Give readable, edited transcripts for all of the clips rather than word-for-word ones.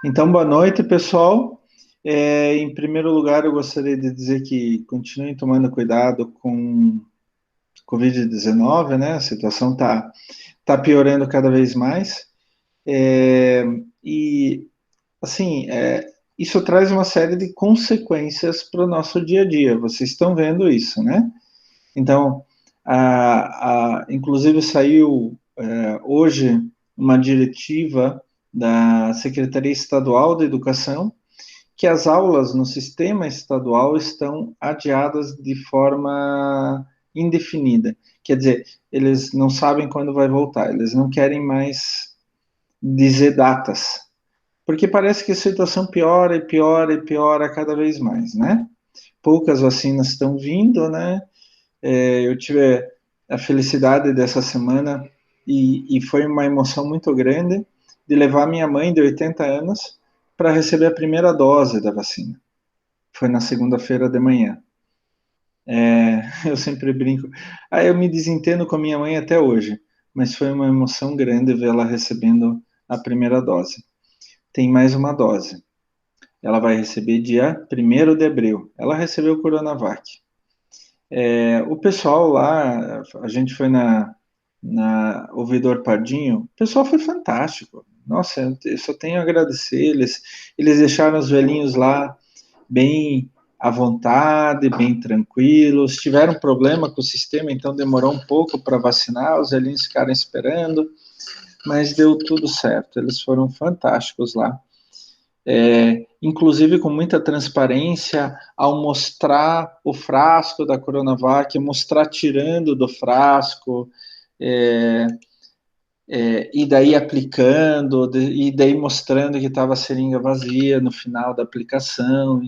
Então, boa noite, pessoal. Em primeiro lugar, eu gostaria de dizer que continuem tomando cuidado com Covid-19, né? A situação tá piorando cada vez mais. É, e, assim, isso traz uma série de consequências para o nosso dia a dia. Vocês estão vendo isso, né? Então, inclusive saiu hoje uma diretiva da Secretaria Estadual da Educação que as aulas no sistema estadual estão adiadas de forma indefinida. Quer dizer, eles não sabem quando vai voltar, eles não querem mais dizer datas, porque parece que a situação piora e piora e piora cada vez mais, né? Poucas vacinas estão vindo, né? Eu tive a felicidade dessa semana e foi uma emoção muito grande de levar minha mãe de 80 anos para receber a primeira dose da vacina. Foi na segunda-feira de manhã. Eu sempre brinco. Eu me desentendo com a minha mãe até hoje, mas foi uma emoção grande vê-la recebendo a primeira dose. Tem mais uma dose. Ela vai receber dia 1º de abril. Ela recebeu o Coronavac. O pessoal lá, a gente foi na Ouvidor Pardinho, o pessoal foi fantástico. Nossa, eu só tenho a agradecer. Eles deixaram os velhinhos lá bem à vontade, bem tranquilos. Tiveram problema com o sistema, então demorou um pouco para vacinar, os velhinhos ficaram esperando, mas deu tudo certo. Eles foram fantásticos lá. Inclusive com muita transparência, ao mostrar o frasco da Coronavac, mostrar tirando do frasco, é, e daí aplicando, e daí mostrando que estava a seringa vazia no final da aplicação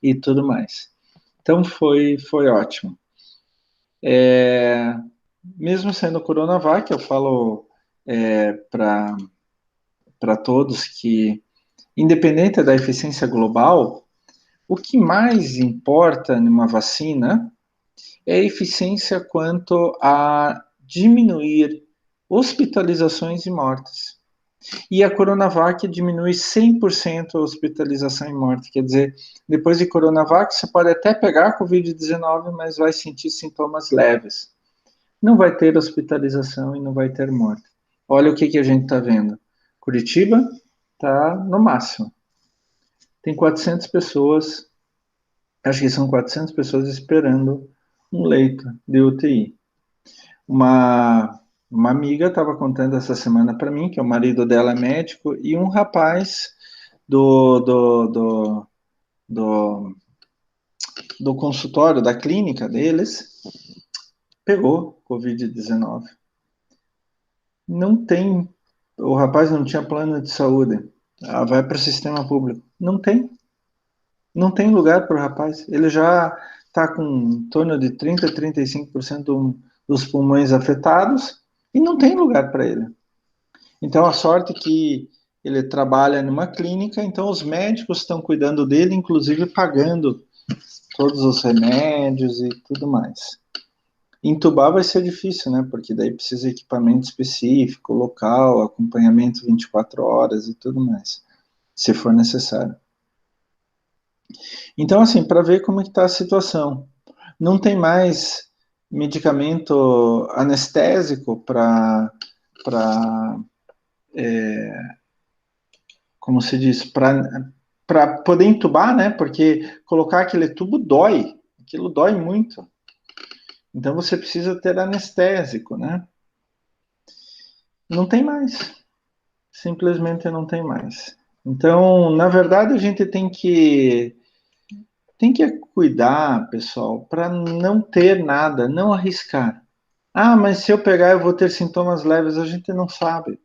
e tudo mais. Então foi ótimo. Mesmo sendo Coronavac, eu falo para todos que, independente da eficiência global, o que mais importa numa vacina é a eficiência quanto a diminuir hospitalizações e mortes. E a Coronavac diminui 100% a hospitalização e morte. Quer dizer, depois de Coronavac, você pode até pegar a Covid-19, mas vai sentir sintomas leves. Não vai ter hospitalização e não vai ter morte. Olha o que a gente está vendo. Curitiba está no máximo. Tem 400 pessoas, acho que são 400 pessoas esperando um leito de UTI. Uma amiga estava contando essa semana para mim que o marido dela é médico e um rapaz do, do, do, do, do consultório, da clínica deles, pegou Covid-19. Não tem, o rapaz não tinha plano de saúde. Vai para o sistema público. Não tem lugar para o rapaz. Ele já está com em torno de 30, 35% dos pulmões afetados e não tem lugar para ele. Então, a sorte é que ele trabalha numa clínica, então os médicos estão cuidando dele, inclusive pagando todos os remédios e tudo mais. Entubar vai ser difícil, né? Porque daí precisa de equipamento específico, local, acompanhamento 24 horas e tudo mais, se for necessário. Então, assim, para ver como está a situação. Não tem mais medicamento anestésico para como se diz, para poder entubar, né? Porque colocar aquele tubo dói, aquilo dói muito. Então você precisa ter anestésico, né? Não tem mais, simplesmente não tem mais. Então, na verdade, a gente tem que cuidar, pessoal, para não ter nada, não arriscar. Ah, mas se eu pegar eu vou ter sintomas leves, a gente não sabe.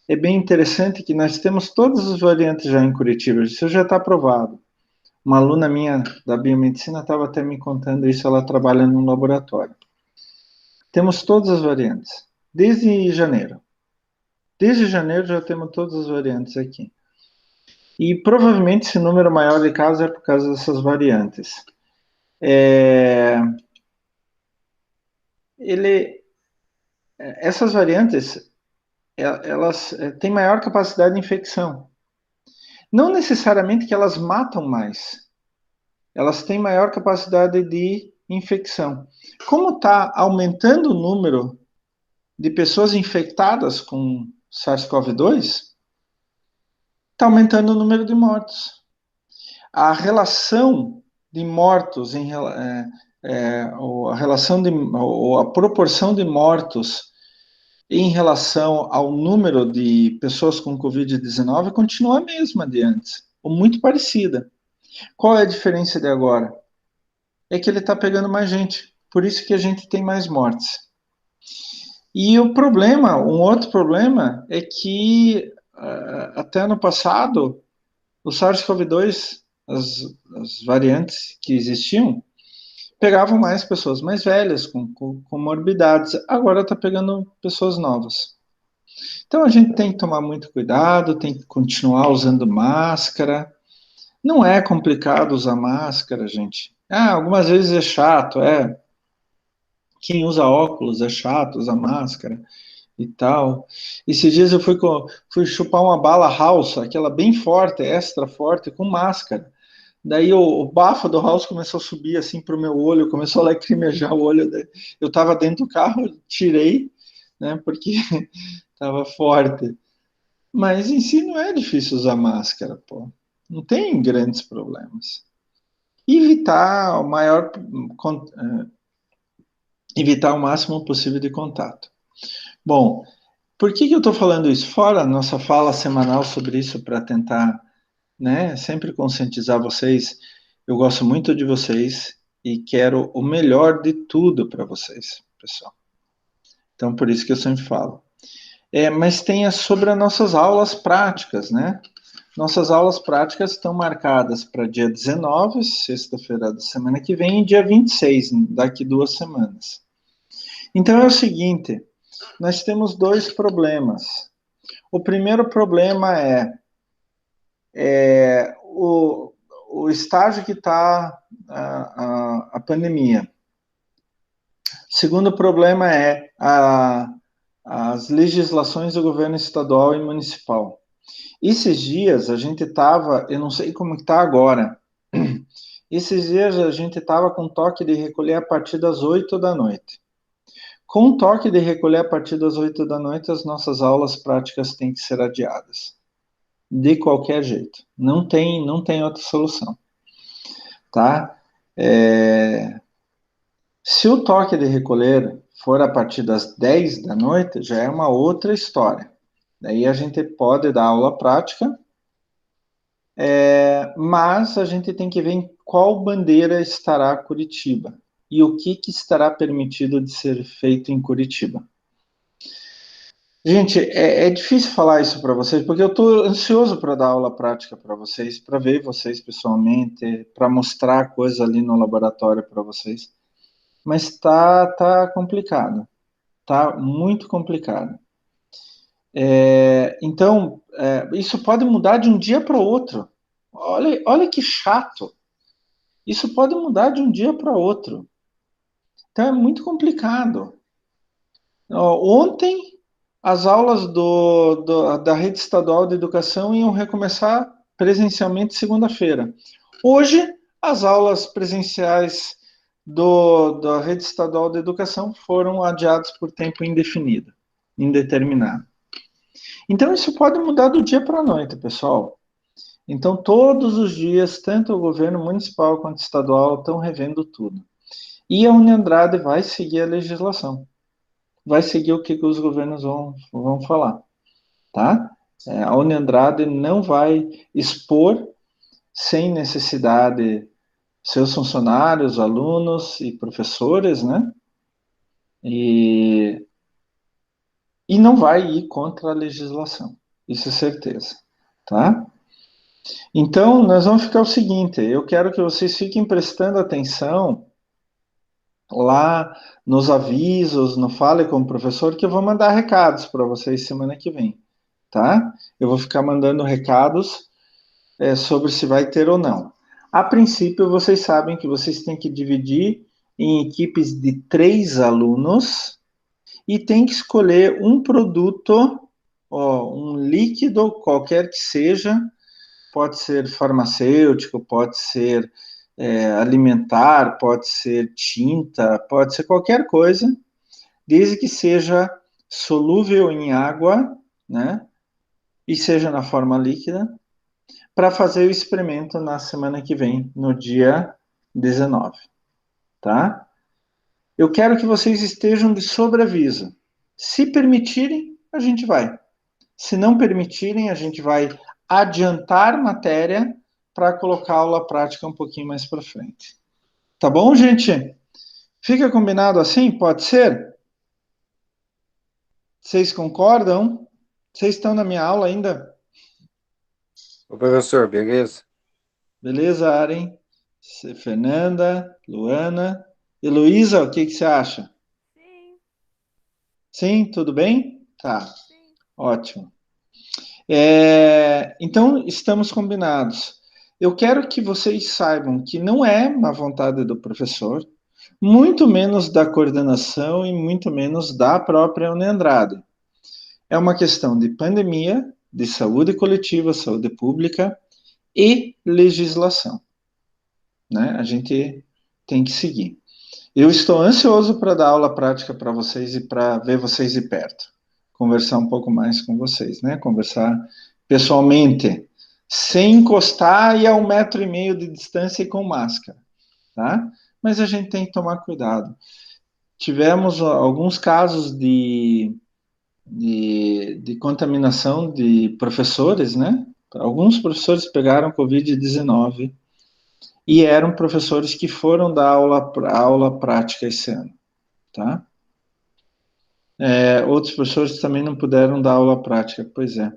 É bem interessante que nós temos todas as variantes já em Curitiba, isso já está aprovado. Uma aluna minha da biomedicina estava até me contando isso, ela trabalha num laboratório. Temos todas as variantes, desde janeiro. Desde janeiro já temos todas as variantes aqui. E provavelmente esse número maior de casos é por causa dessas variantes. É, ele, essas variantes, elas têm maior capacidade de infecção. Não necessariamente que elas matam mais, elas têm maior capacidade de infecção. Como está aumentando o número de pessoas infectadas com SARS-CoV-2, está aumentando o número de mortos. A relação de mortos, a relação ou a proporção de mortos em relação ao número de pessoas com Covid-19 continua a mesma de antes, ou muito parecida. Qual é a diferença de agora? É que ele está pegando mais gente, por isso que a gente tem mais mortes. E o problema, um outro problema, é que até ano passado, o SARS-CoV-2, as variantes que existiam, pegavam mais pessoas mais velhas, com comorbidades. Agora está pegando pessoas novas. Então a gente tem que tomar muito cuidado, tem que continuar usando máscara. Não é complicado usar máscara, gente. Algumas vezes é chato, quem usa óculos é chato, usa máscara e tal. Esses dias eu fui chupar uma bala House, aquela bem forte, extra forte, com máscara. Daí o bafo do House começou a subir assim para o meu olho, começou a lacrimejar o olho. Eu estava dentro do carro, tirei, né, porque estava forte. Mas em si não é difícil usar máscara, pô. Não tem grandes problemas. Evitar o maior, evitar o máximo possível de contato. Bom, por que eu estou falando isso? Fora a nossa fala semanal sobre isso para tentar, né, sempre conscientizar vocês. Eu gosto muito de vocês e quero o melhor de tudo para vocês, pessoal. Então, por isso que eu sempre falo. Mas tem sobre as nossas aulas práticas, né? Nossas aulas práticas estão marcadas para dia 19, sexta-feira da semana que vem, e dia 26, daqui 2 semanas. Então é o seguinte, nós temos dois problemas. O primeiro problema o estágio que está a pandemia. O segundo problema as legislações do governo estadual e municipal. Esses dias a gente estava, eu não sei como está agora, esses dias a gente estava com toque de recolher a partir das 8 da noite. Com toque de recolher a partir das 8 da noite, as nossas aulas práticas têm que ser adiadas. De qualquer jeito. Não tem outra solução. Tá? Se o toque de recolher for a partir das 10 da noite, já é uma outra história. Daí a gente pode dar aula prática, mas a gente tem que ver em qual bandeira estará Curitiba e o que estará permitido de ser feito em Curitiba. Gente, é difícil falar isso para vocês, porque eu estou ansioso para dar aula prática para vocês, para ver vocês pessoalmente, para mostrar coisas ali no laboratório para vocês. Mas tá complicado, tá muito complicado. Então, isso pode mudar de um dia para o outro. Olha que chato. Isso pode mudar de um dia para outro. Então é muito complicado. Ontem, as aulas da rede estadual de educação iam recomeçar presencialmente segunda-feira. Hoje, as aulas presenciais da rede estadual de educação foram adiadas por tempo indefinido, indeterminado. Então, isso pode mudar do dia para a noite, pessoal. Então, todos os dias, tanto o governo municipal quanto estadual estão revendo tudo. E a Uniandrade vai seguir a legislação. Vai seguir o que os governos vão falar, tá? A Uniandrade não vai expor sem necessidade seus funcionários, alunos e professores, né? E não vai ir contra a legislação, isso é certeza, tá? Então, nós vamos ficar o seguinte, eu quero que vocês fiquem prestando atenção lá nos avisos, no Fale com o Professor, que eu vou mandar recados para vocês semana que vem, tá? Eu vou ficar mandando recados sobre se vai ter ou não. A princípio, vocês sabem que vocês têm que dividir em equipes de 3 alunos e tem que escolher um produto, um líquido, qualquer que seja, pode ser farmacêutico, pode ser alimentar, pode ser tinta, pode ser qualquer coisa, desde que seja solúvel em água, né? E seja na forma líquida, para fazer o experimento na semana que vem, no dia 19, tá? Eu quero que vocês estejam de sobreaviso. Se permitirem, a gente vai. Se não permitirem, a gente vai adiantar matéria para colocar a aula prática um pouquinho mais para frente. Tá bom, gente? Fica combinado assim? Pode ser? Vocês concordam? Vocês estão na minha aula ainda? Ô, professor, beleza? Beleza, Aren? Fernanda, Luana. Heloísa, o que você acha? Sim, Sim, tudo bem? Tá, sim. ótimo. Então, estamos combinados. Eu quero que vocês saibam que não é má vontade do professor, muito menos da coordenação e muito menos da própria Uniandrade. É uma questão de pandemia, de saúde coletiva, saúde pública e legislação, né? A gente tem que seguir. Eu estou ansioso para dar aula prática para vocês e para ver vocês de perto, conversar um pouco mais com vocês, né? Conversar pessoalmente, sem encostar e a 1,5 metro de distância e com máscara, tá? Mas a gente tem que tomar cuidado. Tivemos alguns casos de contaminação de professores, né? Alguns professores pegaram Covid-19 e eram professores que foram dar aula prática esse ano, tá? Outros professores também não puderam dar aula prática, pois é.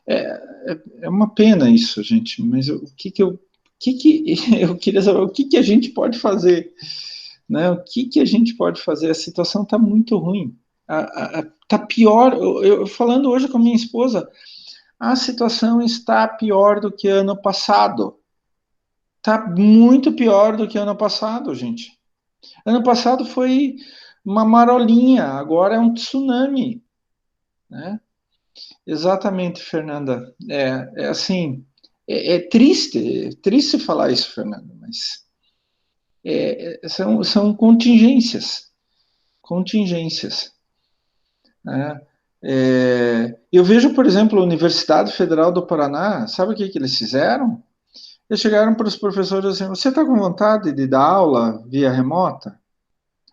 É uma pena isso, gente, mas eu queria saber o que a gente pode fazer, né? O que a gente pode fazer? A situação está muito ruim. Tá pior. Eu falando hoje com a minha esposa, a situação está pior do que ano passado. Tá muito pior do que ano passado, gente. Ano passado foi uma marolinha, agora é um tsunami, né? Exatamente, Fernanda. É assim, é triste falar isso, Fernanda, mas são contingências, né? Eu vejo, por exemplo, a Universidade Federal do Paraná, sabe o que eles fizeram? Eles chegaram para os professores assim, você está com vontade de dar aula via remota?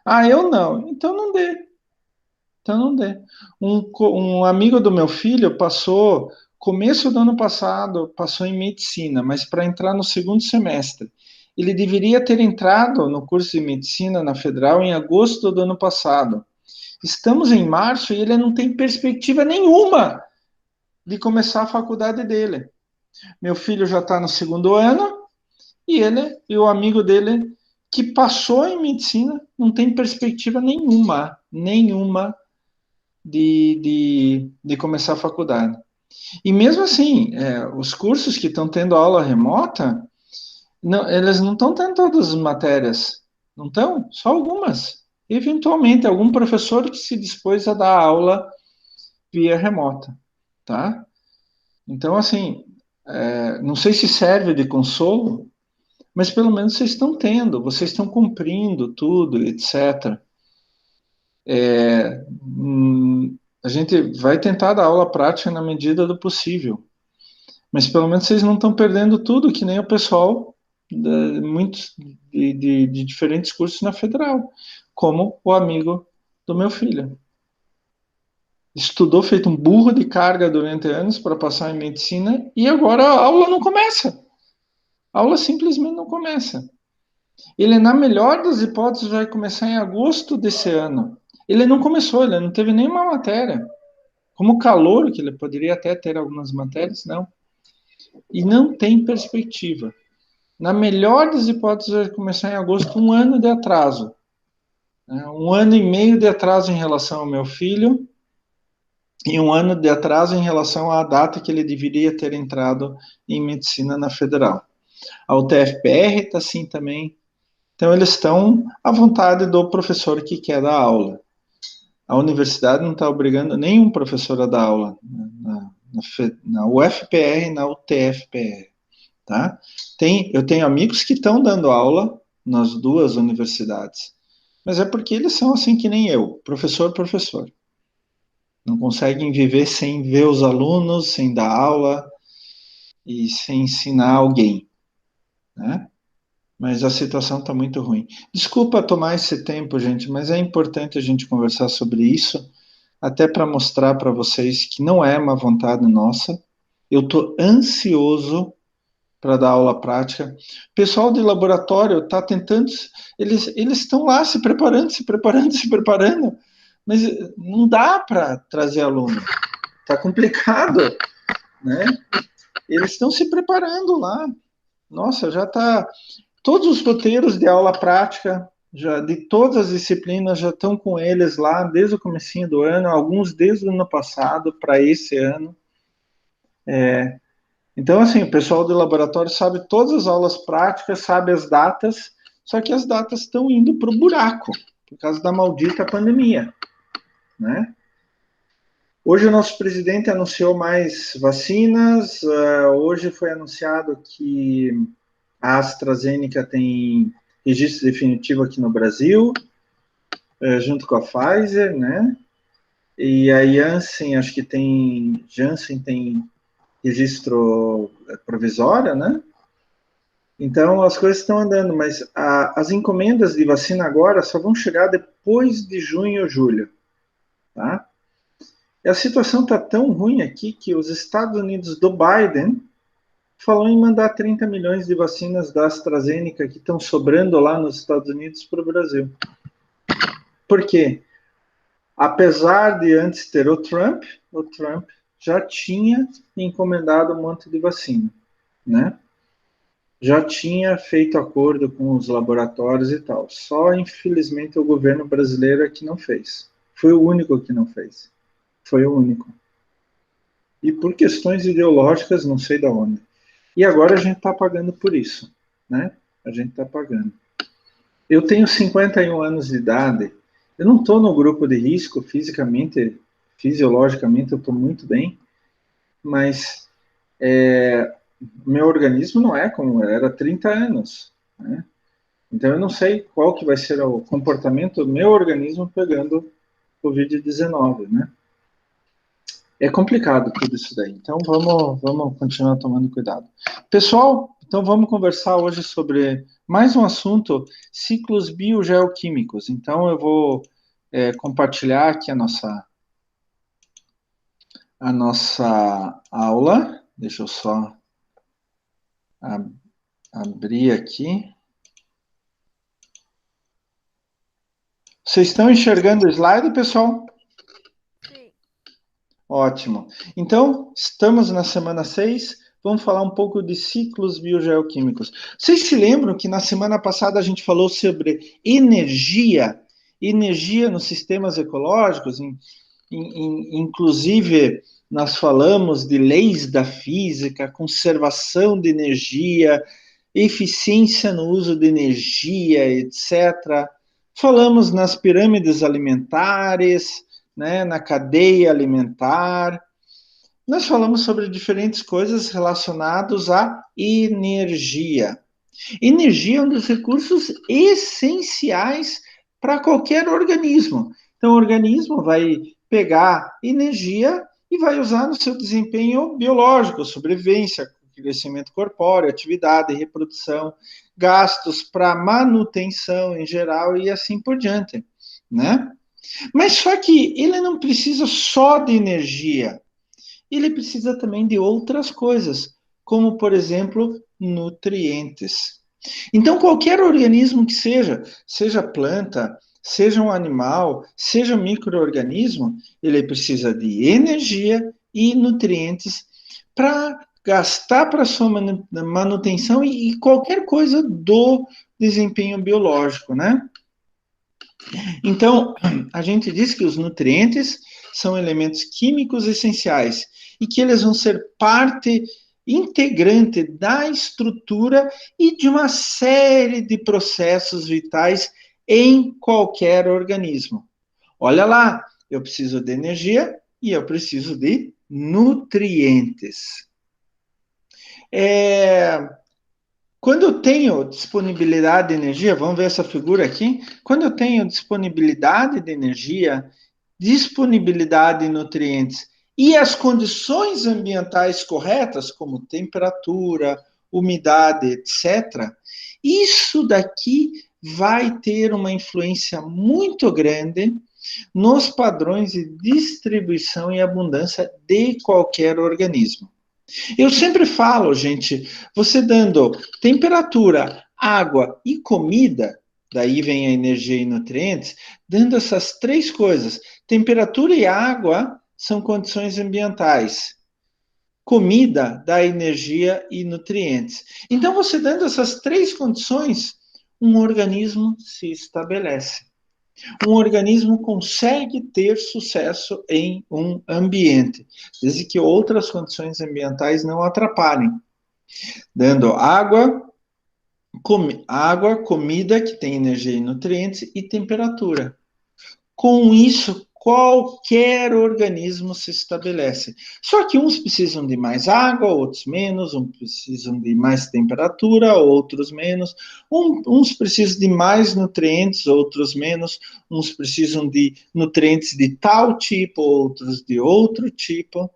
Ah, eu não. Então não dê. Então não dê. Um amigo do meu filho passou, começo do ano passado, passou em medicina, mas para entrar no segundo semestre. Ele deveria ter entrado no curso de medicina na Federal em agosto do ano passado. Estamos em março e ele não tem perspectiva nenhuma de começar a faculdade dele. Meu filho já está no segundo ano e ele e o amigo dele que passou em medicina não tem perspectiva nenhuma de começar a faculdade. E mesmo assim, os cursos que estão tendo aula remota, não, eles não estão tendo todas as matérias, não estão? Só algumas. Eventualmente, algum professor que se dispôs a dar aula via remota, tá? Então, assim, não sei se serve de consolo, mas pelo menos vocês estão tendo, vocês estão cumprindo tudo, etc. A gente vai tentar dar aula prática na medida do possível, mas pelo menos vocês não estão perdendo tudo, que nem o pessoal muitos de diferentes cursos na federal, como o amigo do meu filho. Estudou feito um burro de carga durante anos para passar em medicina e agora a aula não começa. A aula simplesmente não começa. Ele, na melhor das hipóteses, vai começar em agosto desse ano. Ele não começou, ele não teve nenhuma matéria. Como calor, que ele poderia até ter algumas matérias, não. E não tem perspectiva. Na melhor das hipóteses, vai começar em agosto, 1 ano de atraso. 1 ano e meio de atraso em relação ao meu filho e 1 ano de atraso em relação à data que ele deveria ter entrado em medicina na federal. A UTFPR está assim também. Então, eles estão à vontade do professor que quer dar aula. A universidade não está obrigando nenhum professor a dar aula na UFPR e na UTFPR. tá? Eu tenho amigos que estão dando aula nas duas universidades, mas é porque eles são assim que nem eu, professor. Não conseguem viver sem ver os alunos, sem dar aula e sem ensinar alguém, né? Mas a situação está muito ruim. Desculpa tomar esse tempo, gente, mas é importante a gente conversar sobre isso, até para mostrar para vocês que não é uma vontade nossa. Eu estou ansioso para dar aula prática. O pessoal de laboratório está tentando, eles estão lá se preparando, mas não dá para trazer aluno. Está complicado, né? Eles estão se preparando lá. Nossa, já está. Todos os roteiros de aula prática, já de todas as disciplinas, já estão com eles lá desde o comecinho do ano, alguns desde o ano passado para esse ano. Então, assim, o pessoal do laboratório sabe todas as aulas práticas, sabe as datas, só que as datas estão indo para o buraco, por causa da maldita pandemia, né? Hoje o nosso presidente anunciou mais vacinas, hoje foi anunciado que a AstraZeneca tem registro definitivo aqui no Brasil, junto com a Pfizer, né? E a Janssen, acho que Janssen tem registro provisório, né? Então as coisas estão andando, mas as encomendas de vacina agora só vão chegar depois de junho ou julho, tá? E a situação está tão ruim aqui que os Estados Unidos do Biden falou em mandar 30 milhões de vacinas da AstraZeneca que estão sobrando lá nos Estados Unidos para o Brasil. Por quê? Apesar de antes ter o Trump já tinha encomendado um monte de vacina, né? Já tinha feito acordo com os laboratórios e tal. Só, infelizmente, o governo brasileiro é que não fez. Foi o único que não fez. Foi o único. E por questões ideológicas, não sei de onde. E agora a gente está pagando por isso, né? A gente está pagando. Eu tenho 51 anos de idade. Eu não estou no grupo de risco fisicamente, fisiologicamente, eu estou muito bem, mas meu organismo não é como era 30 anos, né? Então eu não sei qual que vai ser o comportamento do meu organismo pegando Covid-19, né? É complicado tudo isso daí. Então vamos continuar tomando cuidado. Pessoal, então vamos conversar hoje sobre mais um assunto, ciclos biogeoquímicos. Então eu vou compartilhar aqui a nossa aula. Deixa eu só abrir aqui. Vocês estão enxergando o slide, pessoal? Sim. Ótimo. Então, estamos na semana 6. Vamos falar um pouco de ciclos biogeoquímicos. Vocês se lembram que na semana passada a gente falou sobre energia nos sistemas ecológicos? Inclusive, nós falamos de leis da física, conservação de energia, eficiência no uso de energia, etc. Falamos nas pirâmides alimentares, né, na cadeia alimentar. Nós falamos sobre diferentes coisas relacionadas à energia. Energia é um dos recursos essenciais para qualquer organismo. Então, o organismo vai pegar energia e vai usar no seu desempenho biológico, sobrevivência, crescimento corpóreo, atividade, reprodução, gastos para manutenção em geral e assim por diante, né? Mas só que ele não precisa só de energia, ele precisa também de outras coisas, como, por exemplo, nutrientes. Então, qualquer organismo que seja planta, seja um animal, seja um micro-organismo, ele precisa de energia e nutrientes para gastar para sua manutenção e qualquer coisa do desempenho biológico, né? Então, a gente diz que os nutrientes são elementos químicos essenciais e que eles vão ser parte integrante da estrutura e de uma série de processos vitais em qualquer organismo. Olha lá, eu preciso de energia e eu preciso de nutrientes. Quando eu tenho disponibilidade de energia, vamos ver essa figura aqui. Quando eu tenho disponibilidade de energia, disponibilidade de nutrientes e as condições ambientais corretas, como temperatura, umidade, etc., isso daqui vai ter uma influência muito grande nos padrões de distribuição e abundância de qualquer organismo. Eu sempre falo, gente, você dando temperatura, água e comida, daí vem a energia e nutrientes, dando essas três coisas. Temperatura e água são condições ambientais. Comida dá energia e nutrientes. Então, você dando essas três condições, um organismo se estabelece. Um organismo consegue ter sucesso em um ambiente, desde que outras condições ambientais não atrapalhem, dando água, comida que tem energia e nutrientes e temperatura. Com isso, qualquer organismo se estabelece. Só que uns precisam de mais água, outros menos, uns precisam de mais temperatura, outros menos, uns precisam de mais nutrientes, outros menos, uns precisam de nutrientes de tal tipo, outros de outro tipo,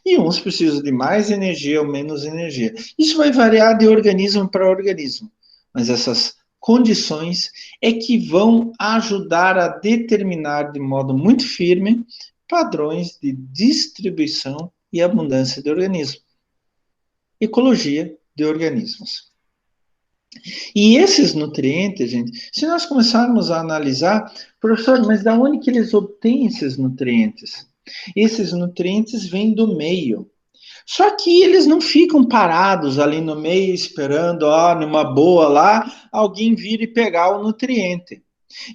e uns precisam de mais energia ou menos energia. Isso vai variar de organismo para organismo, mas essas condições é que vão ajudar a determinar de modo muito firme padrões de distribuição e abundância de organismos. Ecologia de organismos. E esses nutrientes, gente, se nós começarmos a analisar, professor, mas da onde que eles obtêm esses nutrientes? Esses nutrientes vêm do meio. Só que eles não ficam parados ali no meio esperando, ó, numa boa lá, alguém vir e pegar o nutriente.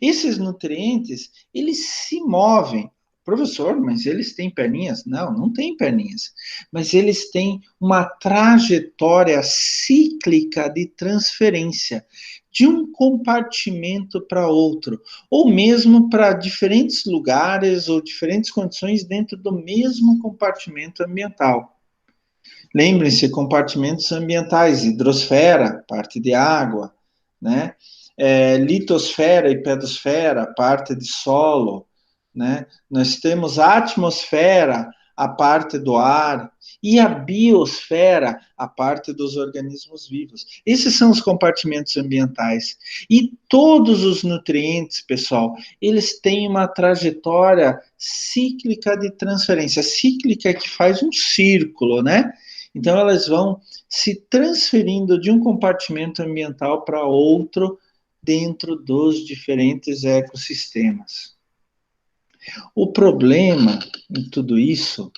Esses nutrientes, eles se movem. Professor, mas eles têm perninhas? Não, não têm perninhas. Mas eles têm uma trajetória cíclica de transferência de um compartimento para outro, ou mesmo para diferentes lugares ou diferentes condições dentro do mesmo compartimento ambiental. Lembrem-se, compartimentos ambientais, hidrosfera, parte de água, né? Litosfera e pedosfera, parte de solo, né? Nós temos a atmosfera, a parte do ar, e a biosfera, a parte dos organismos vivos. Esses são os compartimentos ambientais. E todos os nutrientes, pessoal, eles têm uma trajetória cíclica de transferência, cíclica que faz um círculo, né? Então, elas vão se transferindo de um compartimento ambiental para outro dentro dos diferentes ecossistemas. O problema em tudo isso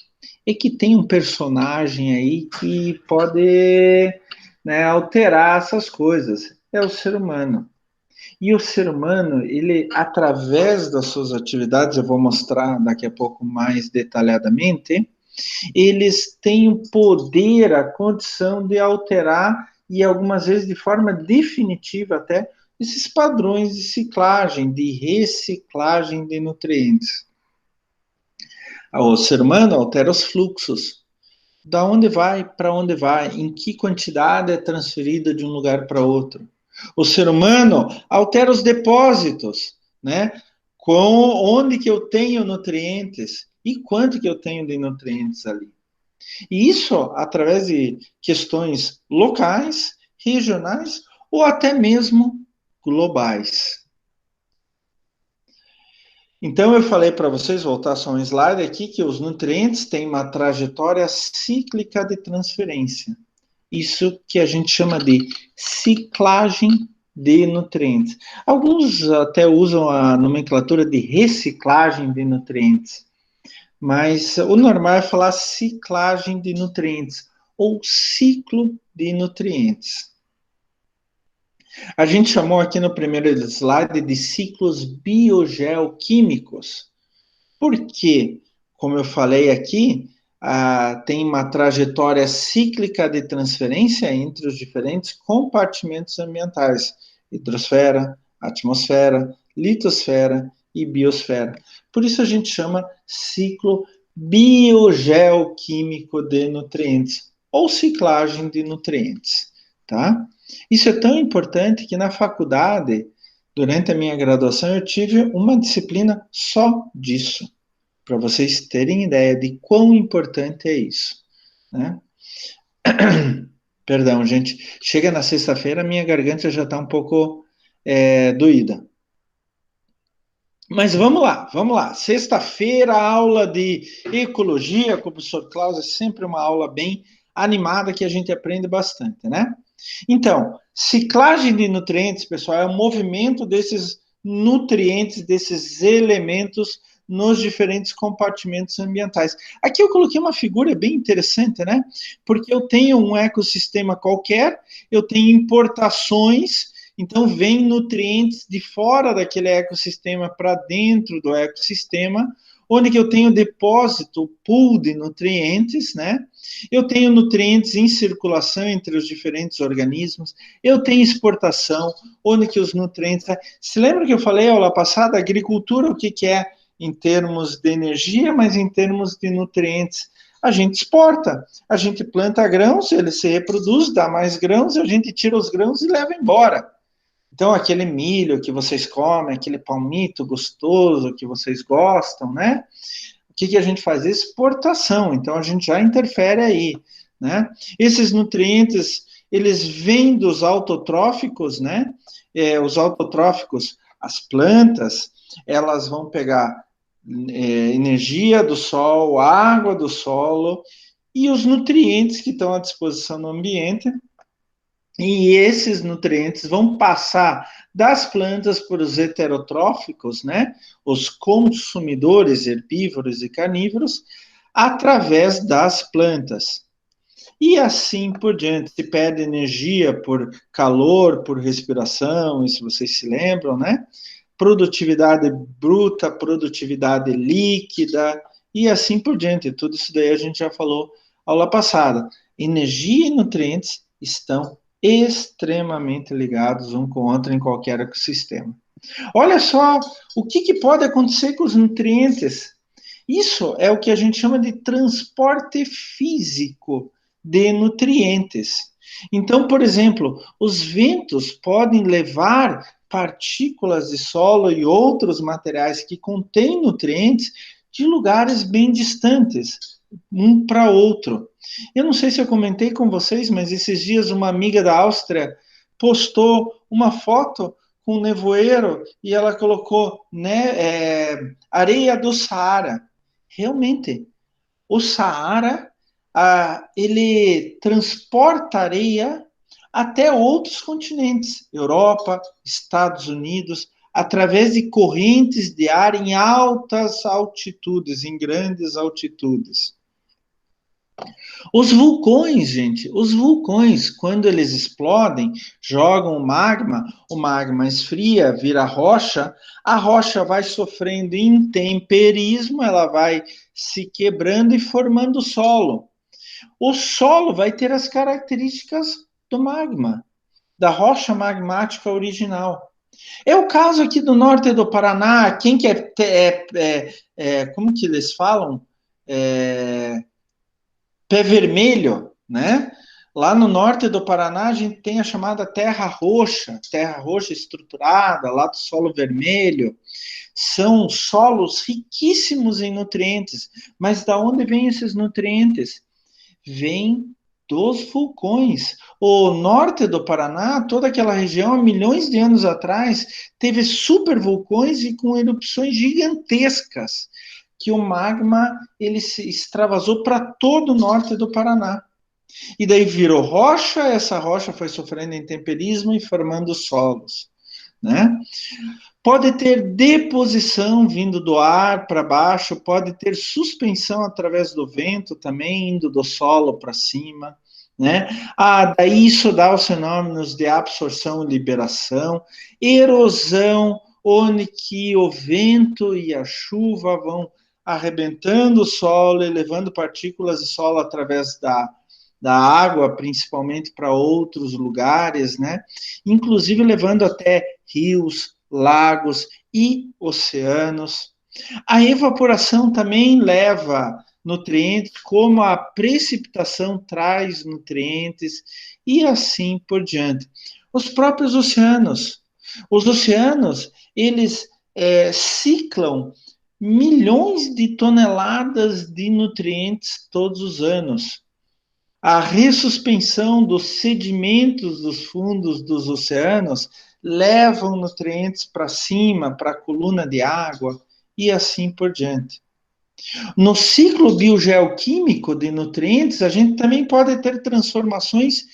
é que tem um personagem aí que pode, né, alterar essas coisas. É o ser humano. E o ser humano, ele, através das suas atividades, eu vou mostrar daqui a pouco mais detalhadamente, eles têm o poder, a condição de alterar, e algumas vezes de forma definitiva até, esses padrões de ciclagem, de reciclagem de nutrientes. O ser humano altera os fluxos. Da onde vai, para onde vai, em que quantidade é transferida de um lugar para outro. O ser humano altera os depósitos, né? Onde que eu tenho nutrientes e quanto que eu tenho de nutrientes ali. E isso através de questões locais, regionais ou até mesmo globais. Então, eu falei para vocês, voltar só um slide aqui, que os nutrientes têm uma trajetória cíclica de transferência. Isso que a gente chama de ciclagem de nutrientes. Alguns até usam a nomenclatura de reciclagem de nutrientes, mas o normal é falar ciclagem de nutrientes ou ciclo de nutrientes. A gente chamou aqui no primeiro slide de ciclos biogeoquímicos. Por quê? Como eu falei aqui, tem uma trajetória cíclica de transferência entre os diferentes compartimentos ambientais: hidrosfera, atmosfera, litosfera e biosfera. Por isso a gente chama ciclo biogeoquímico de nutrientes. ou ciclagem de nutrientes, tá? Isso é tão importante que na faculdade, durante a minha graduação, eu tive uma disciplina só disso, para vocês terem ideia de quão importante é isso, né? Perdão, gente. Chega na sexta-feira, minha garganta já está um pouco doída. Mas vamos lá, vamos lá. Sexta-feira, aula de ecologia com o professor Klaus, é sempre uma aula bem animada que a gente aprende bastante, né? Então, ciclagem de nutrientes, pessoal, é o movimento desses nutrientes, desses elementos nos diferentes compartimentos ambientais. Aqui eu coloquei uma figura bem interessante, né? Porque eu tenho um ecossistema qualquer, eu tenho importações, então vem nutrientes de fora daquele ecossistema para dentro do ecossistema, onde que eu tenho depósito, pool de nutrientes, né? Eu tenho nutrientes em circulação entre os diferentes organismos, eu tenho exportação, onde que os nutrientes... Se lembra que eu falei aula passada, agricultura, o que que é em termos de energia, mas em termos de nutrientes? A gente exporta, a gente planta grãos, ele se reproduz, dá mais grãos, a gente tira os grãos e leva embora. Então, aquele milho que vocês comem, aquele palmito gostoso que vocês gostam, né? O que a gente faz? Exportação. Então, a gente já interfere aí, né? Esses nutrientes, eles vêm dos autotróficos, né? Os autotróficos, as plantas, elas vão pegar energia do sol, água do solo e os nutrientes que estão à disposição no ambiente. E esses nutrientes vão passar das plantas para os heterotróficos, né? Os consumidores herbívoros e carnívoros, através das plantas. E assim por diante. Se perde energia por calor, por respiração, isso vocês se lembram, né? Produtividade bruta, produtividade líquida, e assim por diante. Tudo isso daí a gente já falou aula passada. Energia e nutrientes estão extremamente ligados um com o outro em qualquer ecossistema. Olha só o que pode acontecer com os nutrientes. Isso é o que a gente chama de transporte físico de nutrientes. Então, por exemplo, os ventos podem levar partículas de solo e outros materiais que contêm nutrientes de lugares bem distantes, um para outro. Eu não sei se eu comentei com vocês, mas esses dias uma amiga da Áustria postou uma foto com um nevoeiro e ela colocou, né, areia do Saara. Realmente, o Saara, ele transporta areia até outros continentes, Europa, Estados Unidos, através de correntes de ar em altas altitudes, em grandes altitudes. Os vulcões, gente, os vulcões, quando eles explodem, jogam o magma esfria, vira rocha, a rocha vai sofrendo intemperismo, ela vai se quebrando e formando solo. O solo vai ter as características do magma, da rocha magmática original. É o caso aqui do norte do Paraná, quem que como que eles falam? Pé vermelho, né? Lá no norte do Paraná, a gente tem a chamada terra roxa estruturada, lá do solo vermelho. São solos riquíssimos em nutrientes. Mas da onde vêm esses nutrientes? Vêm dos vulcões. O norte do Paraná, toda aquela região, há milhões de anos atrás, teve supervulcões e com erupções gigantescas, que o magma ele se extravasou para todo o norte do Paraná. E daí virou rocha, essa rocha foi sofrendo intemperismo e formando solos, né? Pode ter deposição vindo do ar para baixo, pode ter suspensão através do vento também, indo do solo para cima, né? Daí isso dá os fenômenos de absorção e liberação, erosão, onde que o vento e a chuva vão arrebentando o solo e levando partículas de solo através da água, principalmente para outros lugares, né? Inclusive levando até rios, lagos e oceanos. A evaporação também leva nutrientes, como a precipitação traz nutrientes e assim por diante. Os próprios oceanos. Os oceanos, eles ciclam milhões de toneladas de nutrientes todos os anos. A ressuspensão dos sedimentos dos fundos dos oceanos levam nutrientes para cima, para a coluna de água e assim por diante. No ciclo biogeoquímico de nutrientes, a gente também pode ter transformações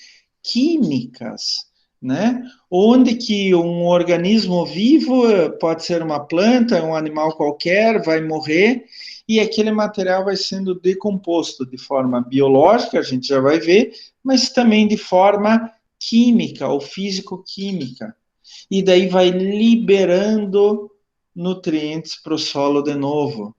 químicas, né? Onde que um organismo vivo, pode ser uma planta, um animal qualquer, vai morrer e aquele material vai sendo decomposto de forma biológica, a gente já vai ver, mas também de forma química ou físico-química. E daí vai liberando nutrientes para o solo de novo.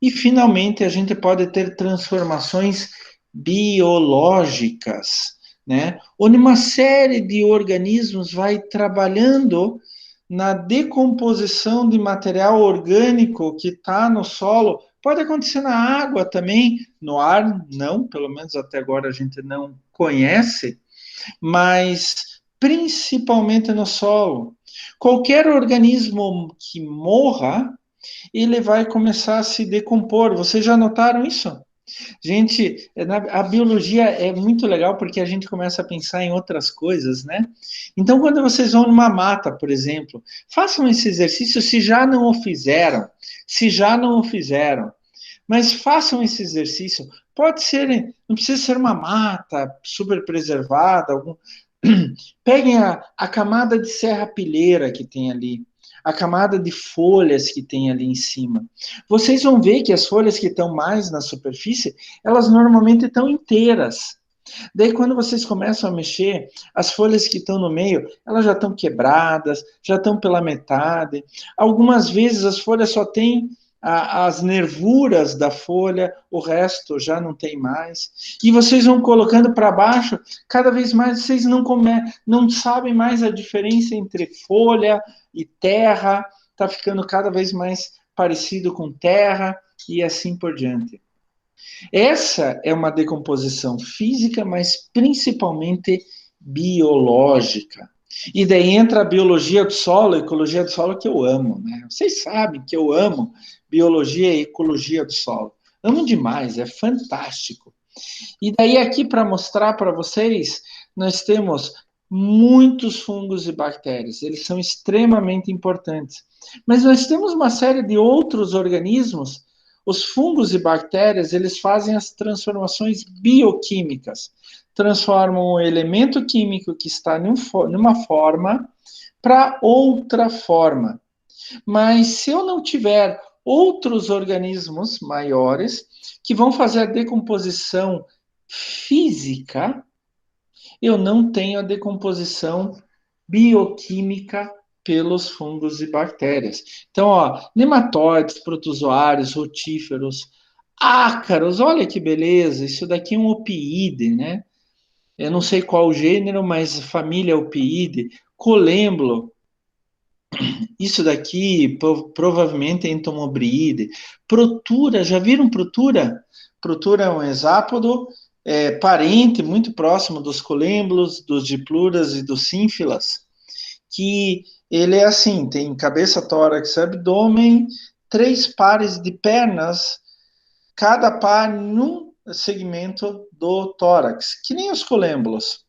E, finalmente, a gente pode ter transformações biológicas, né? Onde uma série de organismos vai trabalhando na decomposição de material orgânico que está no solo. Pode acontecer na água também, no ar, não, pelo menos até agora a gente não conhece, mas principalmente no solo. Qualquer organismo que morra, ele vai começar a se decompor. Vocês já notaram isso? Gente, a biologia é muito legal porque a gente começa a pensar em outras coisas, né? Então, quando vocês vão numa mata, por exemplo, façam esse exercício se já não o fizeram. Se já não o fizeram. Mas façam esse exercício. Pode ser, não precisa ser uma mata super preservada. Peguem a camada de serrapilheira que tem ali, a camada de folhas que tem ali em cima. Vocês vão ver que as folhas que estão mais na superfície, elas normalmente estão inteiras. Daí, quando vocês começam a mexer, as folhas que estão no meio, elas já estão quebradas, já estão pela metade. Algumas vezes as folhas só têm as nervuras da folha, o resto já não tem mais. E vocês vão colocando para baixo, cada vez mais vocês não sabem mais a diferença entre folha e terra, está ficando cada vez mais parecido com terra e assim por diante. Essa é uma decomposição física, mas principalmente biológica. E daí entra a biologia do solo, a ecologia do solo que eu amo, né? Vocês sabem que eu amo biologia e ecologia do solo. Amo demais, é fantástico. E daí aqui para mostrar para vocês, nós temos muitos fungos e bactérias, eles são extremamente importantes. Mas nós temos uma série de outros organismos. Os fungos e bactérias, eles fazem as transformações bioquímicas, transformam o elemento químico que está numa forma para outra forma. Mas se eu não tiver outros organismos maiores que vão fazer a decomposição física, eu não tenho a decomposição bioquímica pelos fungos e bactérias. Então, nematóides, protozoários, rotíferos, ácaros, olha que beleza, isso daqui é um opíide, né? Eu não sei qual gênero, mas família opíide, colêmbolo, isso daqui provavelmente é entomobriide. Protura, já viram protura? Protura é um hexápodo, parente muito próximo dos colêmbulos, dos dipluras e dos sínfilas, que ele é assim, tem cabeça, tórax, abdômen, 3 pares de pernas, cada par num segmento do tórax, que nem os colêmbulos.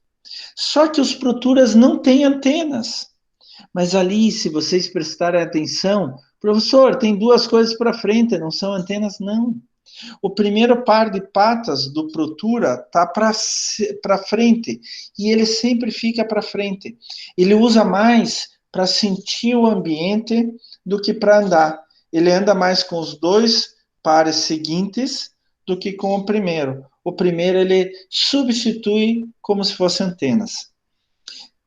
Só que os proturas não têm antenas. Mas ali, se vocês prestarem atenção, professor, tem 2 coisas para frente, não são antenas? Não. O primeiro par de patas do protura está para frente, e ele sempre fica para frente. Ele usa mais para sentir o ambiente do que para andar. Ele anda mais com os 2 pares seguintes do que com o primeiro. O primeiro ele substitui como se fossem antenas.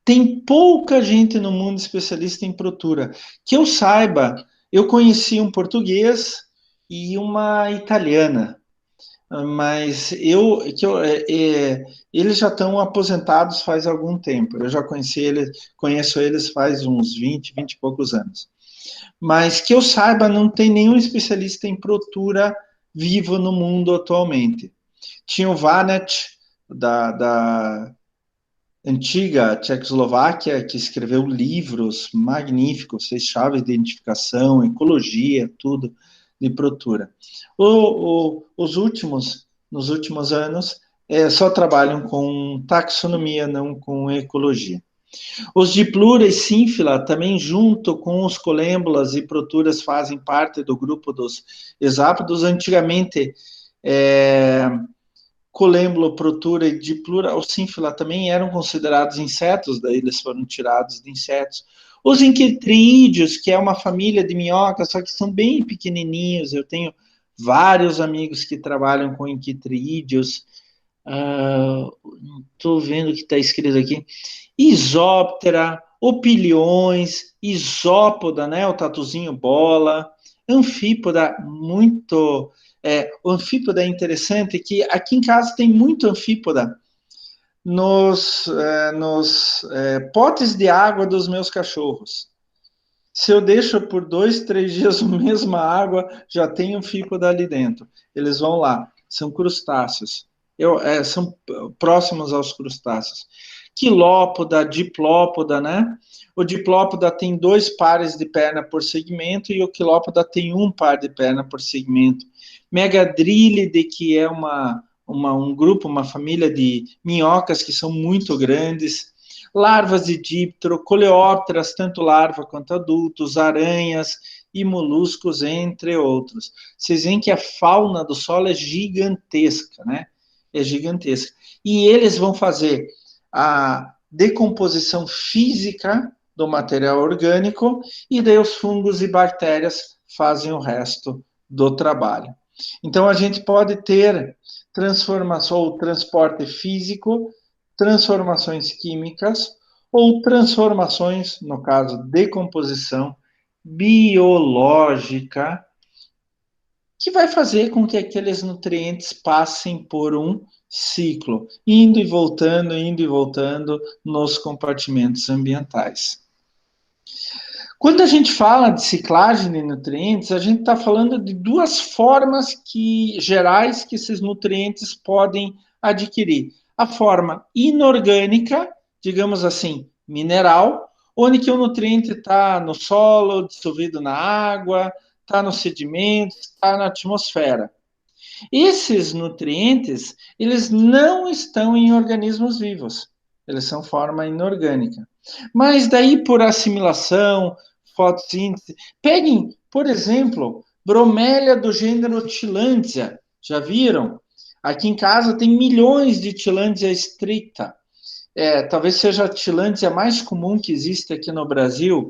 Tem pouca gente no mundo especialista em protura. Que eu saiba, eu conheci um português e uma italiana, mas eles já estão aposentados faz algum tempo. Eu já conheço eles faz uns 20 e poucos anos. Mas que eu saiba, não tem nenhum especialista em protura vivo no mundo atualmente. Tinha o Vanet, da antiga Tchecoslováquia, que escreveu livros magníficos, fez chaves de identificação, ecologia, tudo de protura. Nos últimos anos, só trabalham com taxonomia, não com ecologia. Os Diplura e Sínfila, também junto com os colêmbulas e proturas, fazem parte do grupo dos hexápodos. Antigamente, colêmbula, protura e diplura, ou sínfila também eram considerados insetos, daí eles foram tirados de insetos. Os inquitrídeos, que é uma família de minhocas, só que são bem pequenininhos, eu tenho vários amigos que trabalham com inquitrídeos, estou vendo o que está escrito aqui, Isóptera, opiliões, isópoda, né, o tatuzinho bola, anfípoda, muito... o anfípoda é interessante, que aqui em casa tem muito anfípoda nos potes de água dos meus cachorros. Se eu deixo por 2, 3 dias a mesma água, já tem anfípoda ali dentro. Eles vão lá, são crustáceos. São próximos aos crustáceos. Quilópoda, diplópoda, né? O diplópoda tem 2 pares de perna por segmento e o quilópoda tem 1 par de perna por segmento. Megadrílide, que é um grupo, uma família de minhocas que são muito grandes. Larvas de díptero, coleópteras, tanto larva quanto adultos, aranhas e moluscos, entre outros. Vocês veem que a fauna do solo é gigantesca, né? É gigantesca. E eles vão fazer a decomposição física do material orgânico e daí os fungos e bactérias fazem o resto do trabalho. Então a gente pode ter transformação ou transporte físico, transformações químicas ou transformações, no caso, decomposição biológica, que vai fazer com que aqueles nutrientes passem por um ciclo, indo e voltando nos compartimentos ambientais. Quando a gente fala de ciclagem de nutrientes, a gente está falando de 2 formas gerais que esses nutrientes podem adquirir. A forma inorgânica, digamos assim, mineral, onde que o nutriente está no solo, dissolvido na água, está nos sedimentos, está na atmosfera. Esses nutrientes, eles não estão em organismos vivos, eles são forma inorgânica. Mas daí, por assimilação, fotossíntese, peguem, por exemplo, bromélia do gênero Tillandsia, já viram? Aqui em casa tem milhões de Tillandsia stricta. Talvez seja a Tillandsia mais comum que existe aqui no Brasil,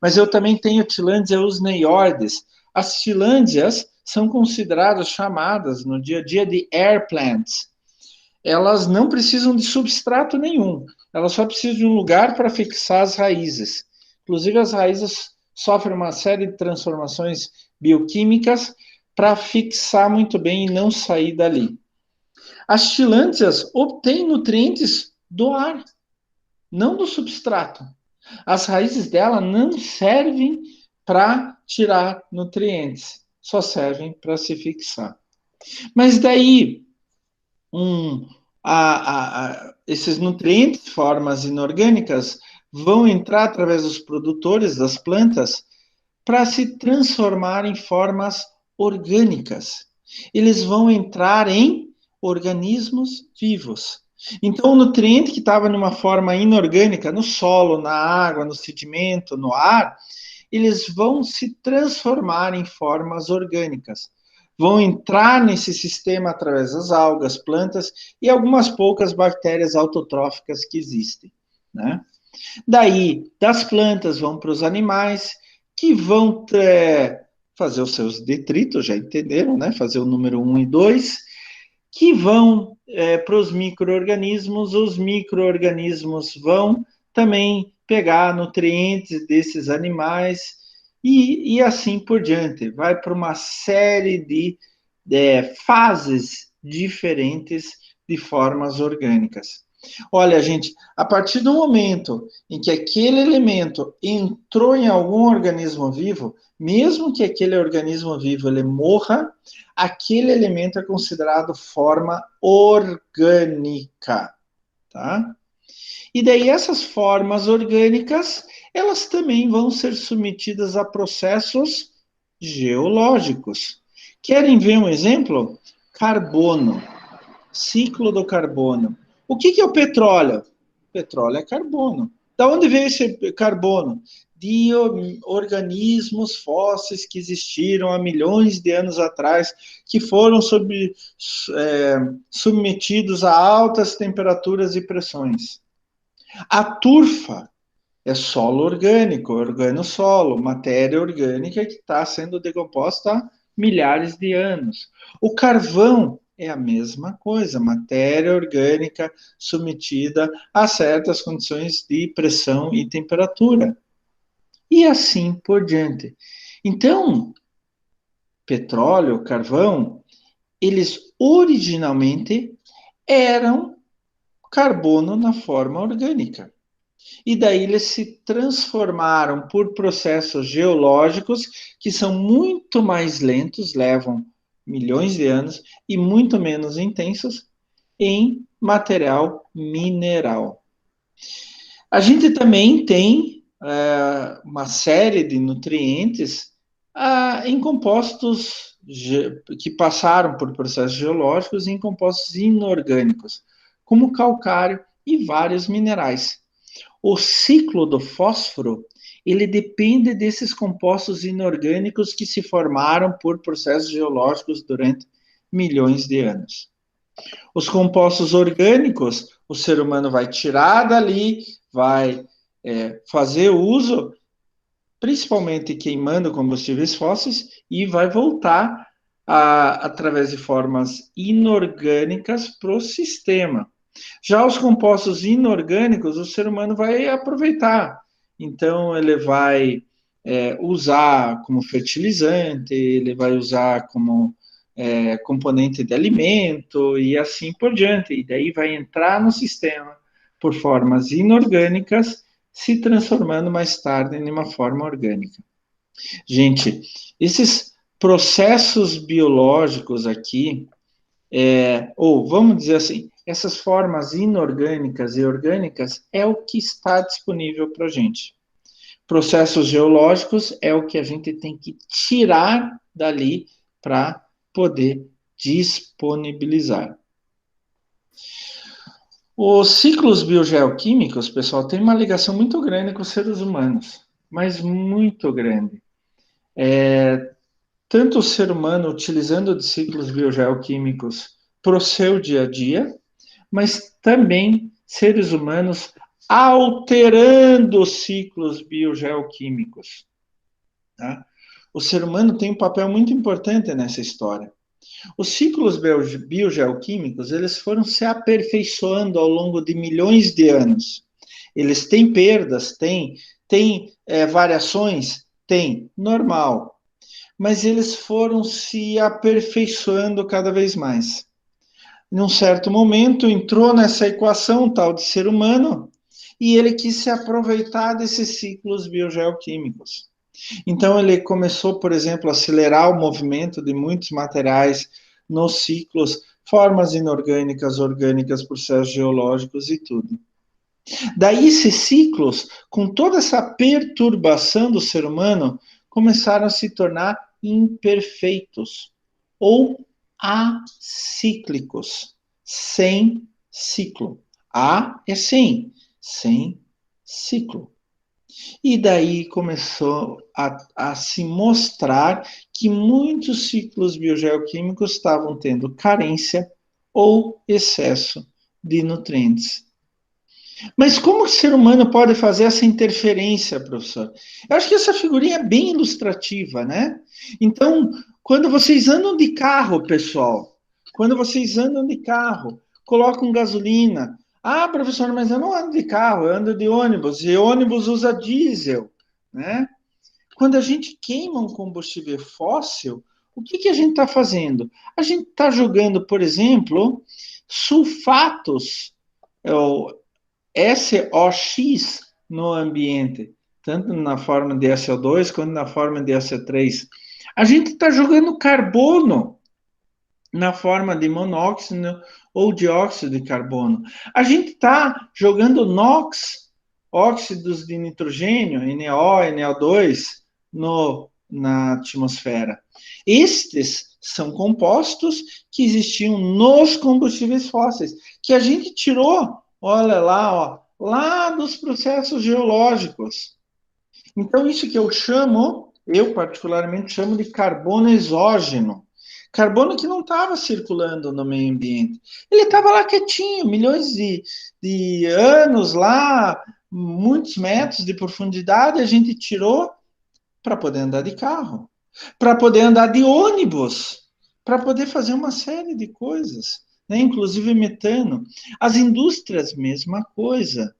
mas eu também tenho Tillandsia usneioides. As Tillandsias são consideradas, chamadas no dia a dia de air plants. Elas não precisam de substrato nenhum, elas só precisam de um lugar para fixar as raízes. Inclusive, as raízes sofrem uma série de transformações bioquímicas para fixar muito bem e não sair dali. As tillandsias obtêm nutrientes do ar, não do substrato. As raízes dela não servem para tirar nutrientes, só servem para se fixar. Mas daí, esses nutrientes, formas inorgânicas, vão entrar através dos produtores das plantas para se transformar em formas orgânicas. Eles vão entrar em organismos vivos. Então, o nutriente que estava numa forma inorgânica, no solo, na água, no sedimento, no ar, eles vão se transformar em formas orgânicas. Vão entrar nesse sistema através das algas, plantas e algumas poucas bactérias autotróficas que existem, né? Daí, das plantas vão para os animais, que vão fazer os seus detritos, já entenderam, né? Fazer o número 1 e 2, que vão para os micro-organismos vão também pegar nutrientes desses animais e assim por diante. Vai para uma série de fases diferentes de formas orgânicas. Olha, gente, a partir do momento em que aquele elemento entrou em algum organismo vivo, mesmo que aquele organismo vivo ele morra, aquele elemento é considerado forma orgânica, tá? E daí essas formas orgânicas, elas também vão ser submetidas a processos geológicos. Querem ver um exemplo? Carbono, ciclo do carbono. O que é o petróleo? Petróleo é carbono. Da onde veio esse carbono? De organismos fósseis que existiram há milhões de anos atrás, que foram submetidos a altas temperaturas e pressões. A turfa é solo orgânico, organosolo, matéria orgânica que está sendo decomposta há milhares de anos. O carvão é a mesma coisa, matéria orgânica submetida a certas condições de pressão e temperatura. E assim por diante. Então, petróleo, carvão, eles originalmente eram carbono na forma orgânica. E daí eles se transformaram por processos geológicos que são muito mais lentos, levam milhões de anos e muito menos intensos, em material mineral. A gente também tem uma série de nutrientes em compostos que passaram por processos geológicos em compostos inorgânicos, como calcário e vários minerais. O ciclo do fósforo, ele depende desses compostos inorgânicos que se formaram por processos geológicos durante milhões de anos. Os compostos orgânicos, o ser humano vai tirar dali, vai fazer uso, principalmente queimando combustíveis fósseis, e vai voltar através de formas inorgânicas para o sistema. Já os compostos inorgânicos, o ser humano vai aproveitar. Então, ele vai usar como fertilizante, ele vai usar como componente de alimento e assim por diante. E daí vai entrar no sistema por formas inorgânicas, se transformando mais tarde em uma forma orgânica. Gente, esses processos biológicos aqui, ou vamos dizer assim, essas formas inorgânicas e orgânicas é o que está disponível para a gente. Processos geológicos é o que a gente tem que tirar dali para poder disponibilizar. Os ciclos biogeoquímicos, pessoal, têm uma ligação muito grande com os seres humanos, mas muito grande. Tanto o ser humano utilizando de ciclos biogeoquímicos para o seu dia a dia, mas também seres humanos alterando os ciclos biogeoquímicos. Tá? O ser humano tem um papel muito importante nessa história. Os ciclos biogeoquímicos, eles foram se aperfeiçoando ao longo de milhões de anos. Eles têm perdas, têm variações, tem, normal. Mas eles foram se aperfeiçoando cada vez mais. Num certo momento, entrou nessa equação tal de ser humano e ele quis se aproveitar desses ciclos biogeoquímicos. Então, ele começou, por exemplo, a acelerar o movimento de muitos materiais nos ciclos, formas inorgânicas, orgânicas, processos geológicos e tudo. Daí, esses ciclos, com toda essa perturbação do ser humano, começaram a se tornar imperfeitos ou acíclicos, sem ciclo. A é sem ciclo. E daí começou a se mostrar que muitos ciclos biogeoquímicos estavam tendo carência ou excesso de nutrientes. Mas como o ser humano pode fazer essa interferência, professor? Eu acho que essa figurinha é bem ilustrativa, né? Então, quando vocês andam de carro, pessoal, quando vocês andam de carro, colocam gasolina. Ah, professor, mas eu não ando de carro, eu ando de ônibus, e ônibus usa diesel, né? Quando a gente queima um combustível fóssil, o que a gente está fazendo? A gente está jogando, por exemplo, sulfatos o SOx no ambiente, tanto na forma de SO2 quanto na forma de SO3. A gente está jogando carbono na forma de monóxido ou dióxido de carbono. A gente está jogando NOx, óxidos de nitrogênio, NO, NO2, na atmosfera. Estes são compostos que existiam nos combustíveis fósseis, que a gente tirou, olha lá, ó, lá dos processos geológicos. Então, isso que eu particularmente chamo de carbono exógeno. Carbono que não estava circulando no meio ambiente. Ele estava lá quietinho, milhões de anos lá, muitos metros de profundidade, a gente tirou para poder andar de carro, para poder andar de ônibus, para poder fazer uma série de coisas, né? Inclusive metano. As indústrias, mesma coisa.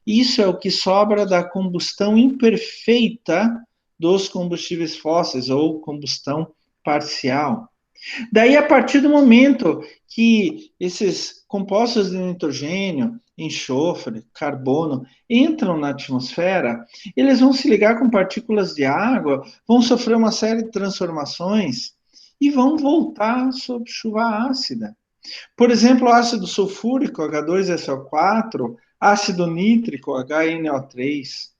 Isso é o que sobra da combustão imperfeita dos combustíveis fósseis ou combustão parcial. Daí, a partir do momento que esses compostos de nitrogênio, enxofre, carbono entram na atmosfera, eles vão se ligar com partículas de água, vão sofrer uma série de transformações e vão voltar sob chuva ácida. Por exemplo, ácido sulfúrico, H2SO4, ácido nítrico, HNO3.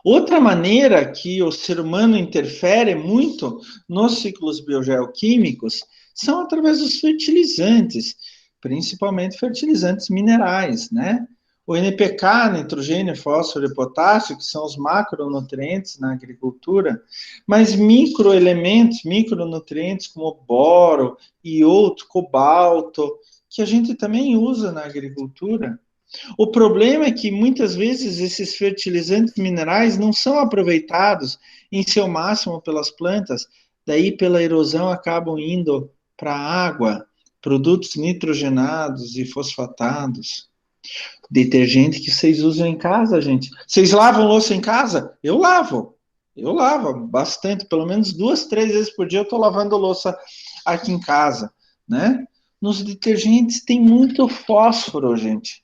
Outra maneira que o ser humano interfere muito nos ciclos biogeoquímicos são através dos fertilizantes, principalmente fertilizantes minerais, né? O NPK, nitrogênio, fósforo e potássio, que são os macronutrientes na agricultura, mas microelementos, micronutrientes como boro, iodo, cobalto, que a gente também usa na agricultura. O problema é que muitas vezes esses fertilizantes minerais não são aproveitados em seu máximo pelas plantas, daí pela erosão acabam indo para a água, produtos nitrogenados e fosfatados. Detergente que vocês usam em casa, gente. Vocês lavam louça em casa? Eu lavo. Eu lavo bastante, pelo menos 2, 3 vezes por dia eu estou lavando louça aqui em casa, né? Nos detergentes tem muito fósforo, gente.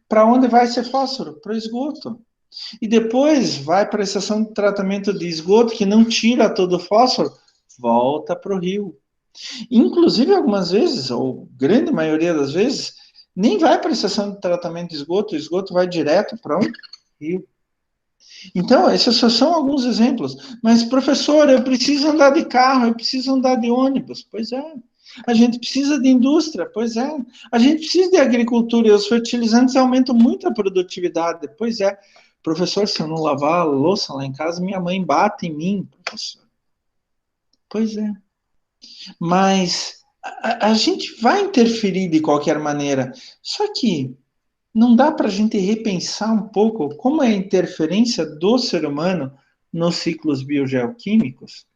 Para onde vai esse fósforo? Para o esgoto. E depois vai para a estação de tratamento de esgoto, que não tira todo o fósforo, volta para o rio. Inclusive, algumas vezes, ou grande maioria das vezes, nem vai para a estação de tratamento de esgoto, o esgoto vai direto para um rio. Então, esses só são alguns exemplos. Mas, professor, eu preciso andar de carro, eu preciso andar de ônibus. Pois é. A gente precisa de indústria, pois é. A gente precisa de agricultura e os fertilizantes aumentam muito a produtividade, pois é. Professor, se eu não lavar a louça lá em casa, minha mãe bate em mim, professor. Pois é. Mas a gente vai interferir de qualquer maneira. Só que não dá para a gente repensar um pouco como é a interferência do ser humano nos ciclos biogeoquímicos?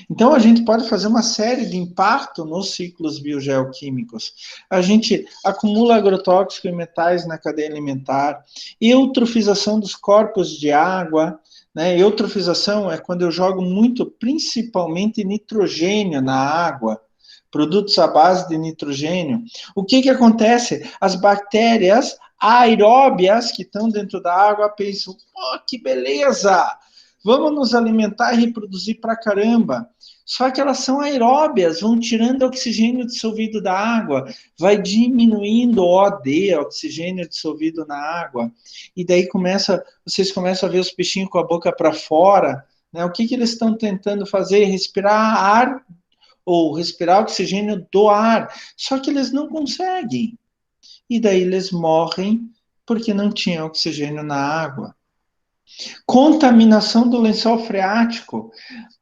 Então, a gente pode fazer uma série de impacto nos ciclos biogeoquímicos. A gente acumula agrotóxico e metais na cadeia alimentar, eutrofização dos corpos de água, né? Eutrofização é quando eu jogo muito, principalmente nitrogênio na água, produtos à base de nitrogênio. O que acontece? As bactérias aeróbias que estão dentro da água pensam, oh, que beleza! Vamos nos alimentar e reproduzir pra caramba. Só que elas são aeróbias, vão tirando oxigênio dissolvido da água, vai diminuindo o OD, oxigênio dissolvido na água, e daí vocês começam a ver os peixinhos com a boca para fora, né? O que eles estão tentando fazer? Respirar ar ou respirar oxigênio do ar, só que eles não conseguem. E daí eles morrem porque não tinha oxigênio na água. Contaminação do lençol freático.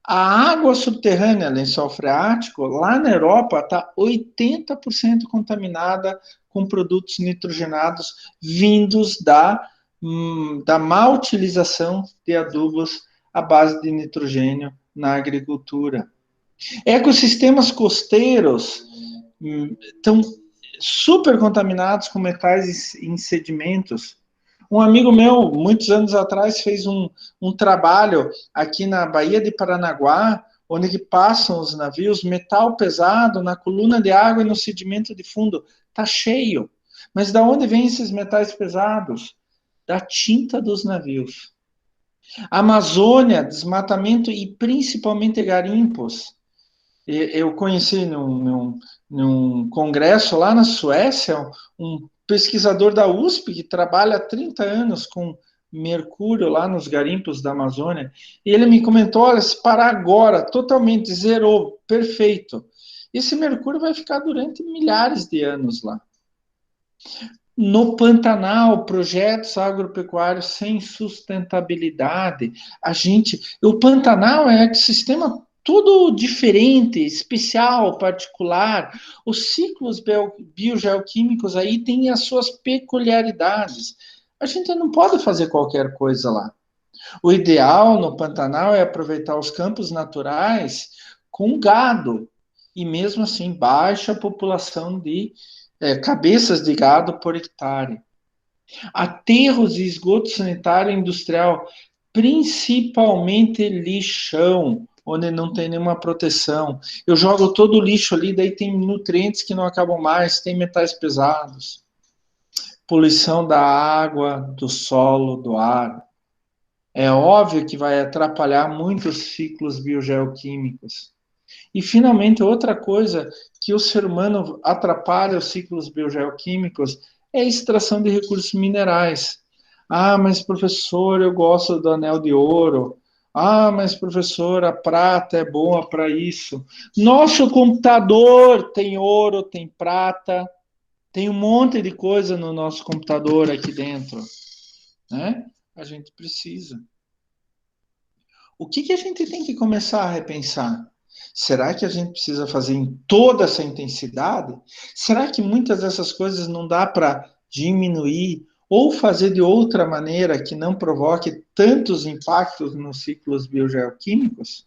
A água subterrânea, lençol freático, lá na Europa está 80% contaminada com produtos nitrogenados vindos da má utilização de adubos à base de nitrogênio na agricultura. Ecossistemas costeiros estão super contaminados com metais em sedimentos. Um amigo meu, muitos anos atrás, fez um trabalho aqui na Baía de Paranaguá, onde que passam os navios, metal pesado na coluna de água e no sedimento de fundo. Está cheio. Mas da onde vêm esses metais pesados? Da tinta dos navios. Amazônia, desmatamento e principalmente garimpos. Eu conheci num congresso lá na Suécia um pesquisador da USP que trabalha há 30 anos com mercúrio lá nos garimpos da Amazônia. E ele me comentou: olha, se parar agora, totalmente zerou, perfeito. Esse mercúrio vai ficar durante milhares de anos lá. No Pantanal, projetos agropecuários sem sustentabilidade. O Pantanal é um ecossistema tudo diferente, especial, particular. Os ciclos biogeoquímicos aí têm as suas peculiaridades. A gente não pode fazer qualquer coisa lá. O ideal no Pantanal é aproveitar os campos naturais com gado, e mesmo assim baixa população de cabeças de gado por hectare. Aterros e esgoto sanitário industrial, principalmente lixão, onde não tem nenhuma proteção. Eu jogo todo o lixo ali, daí tem nutrientes que não acabam mais, tem metais pesados. Poluição da água, do solo, do ar. É óbvio que vai atrapalhar muito os ciclos biogeoquímicos. E, finalmente, outra coisa que o ser humano atrapalha os ciclos biogeoquímicos é a extração de recursos minerais. Ah, mas professor, eu gosto do anel de ouro. Ah, mas professor, a prata é boa para isso. Nosso computador tem ouro, tem prata, tem um monte de coisa no nosso computador aqui dentro, né? A gente precisa. O que a gente tem que começar a repensar? Será que a gente precisa fazer em toda essa intensidade? Será que muitas dessas coisas não dá para diminuir ou fazer de outra maneira que não provoque tantos impactos nos ciclos biogeoquímicos?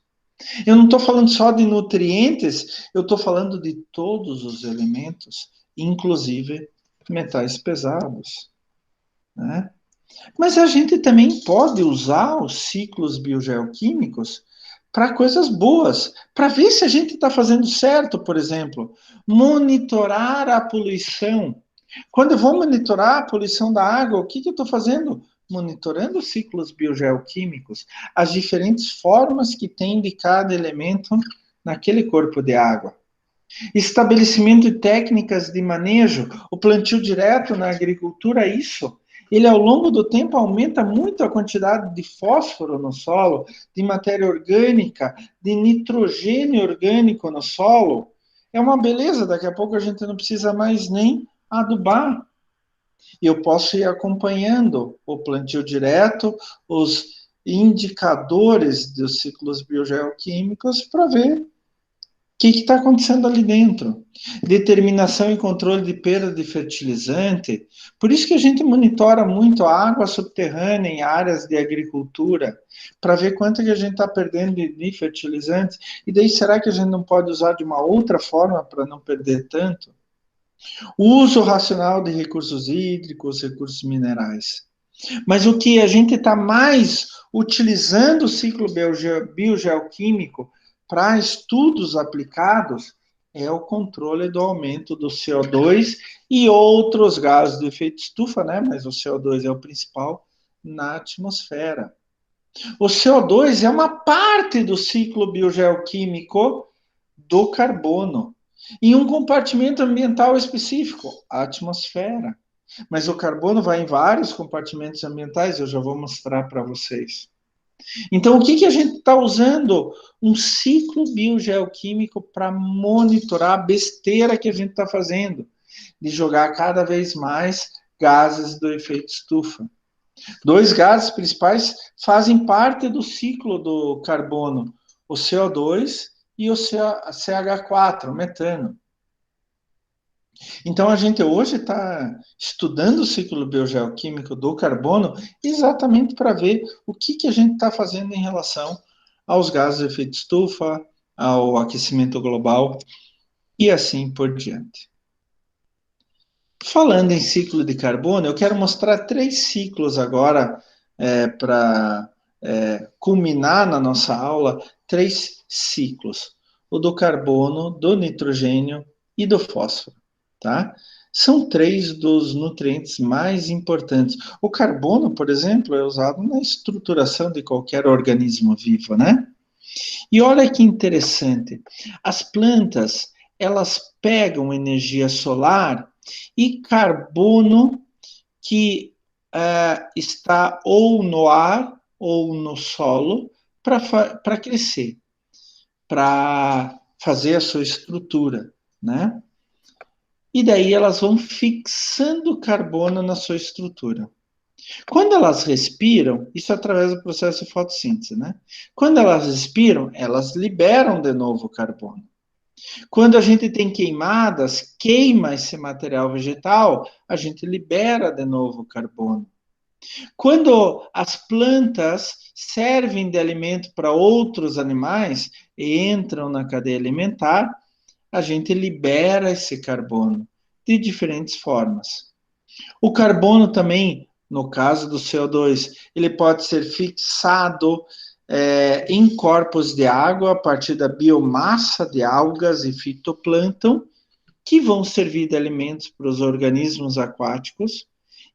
Eu não estou falando só de nutrientes, eu estou falando de todos os elementos, inclusive metais pesados, né? Mas a gente também pode usar os ciclos biogeoquímicos para coisas boas, para ver se a gente está fazendo certo, por exemplo, monitorar a poluição. Quando eu vou monitorar a poluição da água, o que eu estou fazendo? Monitorando os ciclos biogeoquímicos, as diferentes formas que tem de cada elemento naquele corpo de água. Estabelecimento de técnicas de manejo, o plantio direto na agricultura, isso. Ele, ao longo do tempo, aumenta muito a quantidade de fósforo no solo, de matéria orgânica, de nitrogênio orgânico no solo. É uma beleza, daqui a pouco a gente não precisa mais nem adubar. E eu posso ir acompanhando o plantio direto, os indicadores dos ciclos biogeoquímicos para ver que está acontecendo ali dentro? Determinação e controle de perda de fertilizante. Por isso que a gente monitora muito a água subterrânea em áreas de agricultura, para ver quanto que a gente está perdendo de fertilizantes. E daí, será que a gente não pode usar de uma outra forma para não perder tanto? O uso racional de recursos hídricos, recursos minerais. Mas o que a gente está mais utilizando o ciclo biogeoquímico para estudos aplicados é o controle do aumento do CO2 e outros gases do efeito estufa, né? Mas o CO2 é o principal na atmosfera. O CO2 é uma parte do ciclo biogeoquímico do carbono, em um compartimento ambiental específico, a atmosfera. Mas o carbono vai em vários compartimentos ambientais, eu já vou mostrar para vocês. Então, o que a gente está usando? Um ciclo biogeoquímico para monitorar a besteira que a gente está fazendo, de jogar cada vez mais gases do efeito estufa. Dois gases principais fazem parte do ciclo do carbono, o CO2 e o CH4, o metano. Então, a gente hoje está estudando o ciclo biogeoquímico do carbono exatamente para ver o que a gente está fazendo em relação aos gases de efeito estufa, ao aquecimento global e assim por diante. Falando em ciclo de carbono, eu quero mostrar 3 ciclos agora para culminar na nossa aula, 3 ciclos. O do carbono, do nitrogênio e do fósforo. Tá? São três dos nutrientes mais importantes. O carbono, por exemplo, é usado na estruturação de qualquer organismo vivo, né? E olha que interessante, as plantas, elas pegam energia solar e carbono que está ou no ar ou no solo para crescer, para fazer a sua estrutura, né? E daí elas vão fixando carbono na sua estrutura. Quando elas respiram, isso é através do processo de fotossíntese, né? Quando elas respiram, elas liberam de novo o carbono. Quando a gente tem queimadas, queima esse material vegetal, a gente libera de novo o carbono. Quando as plantas servem de alimento para outros animais e entram na cadeia alimentar, a gente libera esse carbono de diferentes formas. O carbono também, no caso do CO2, ele pode ser fixado em corpos de água a partir da biomassa de algas e fitoplâncton, que vão servir de alimentos para os organismos aquáticos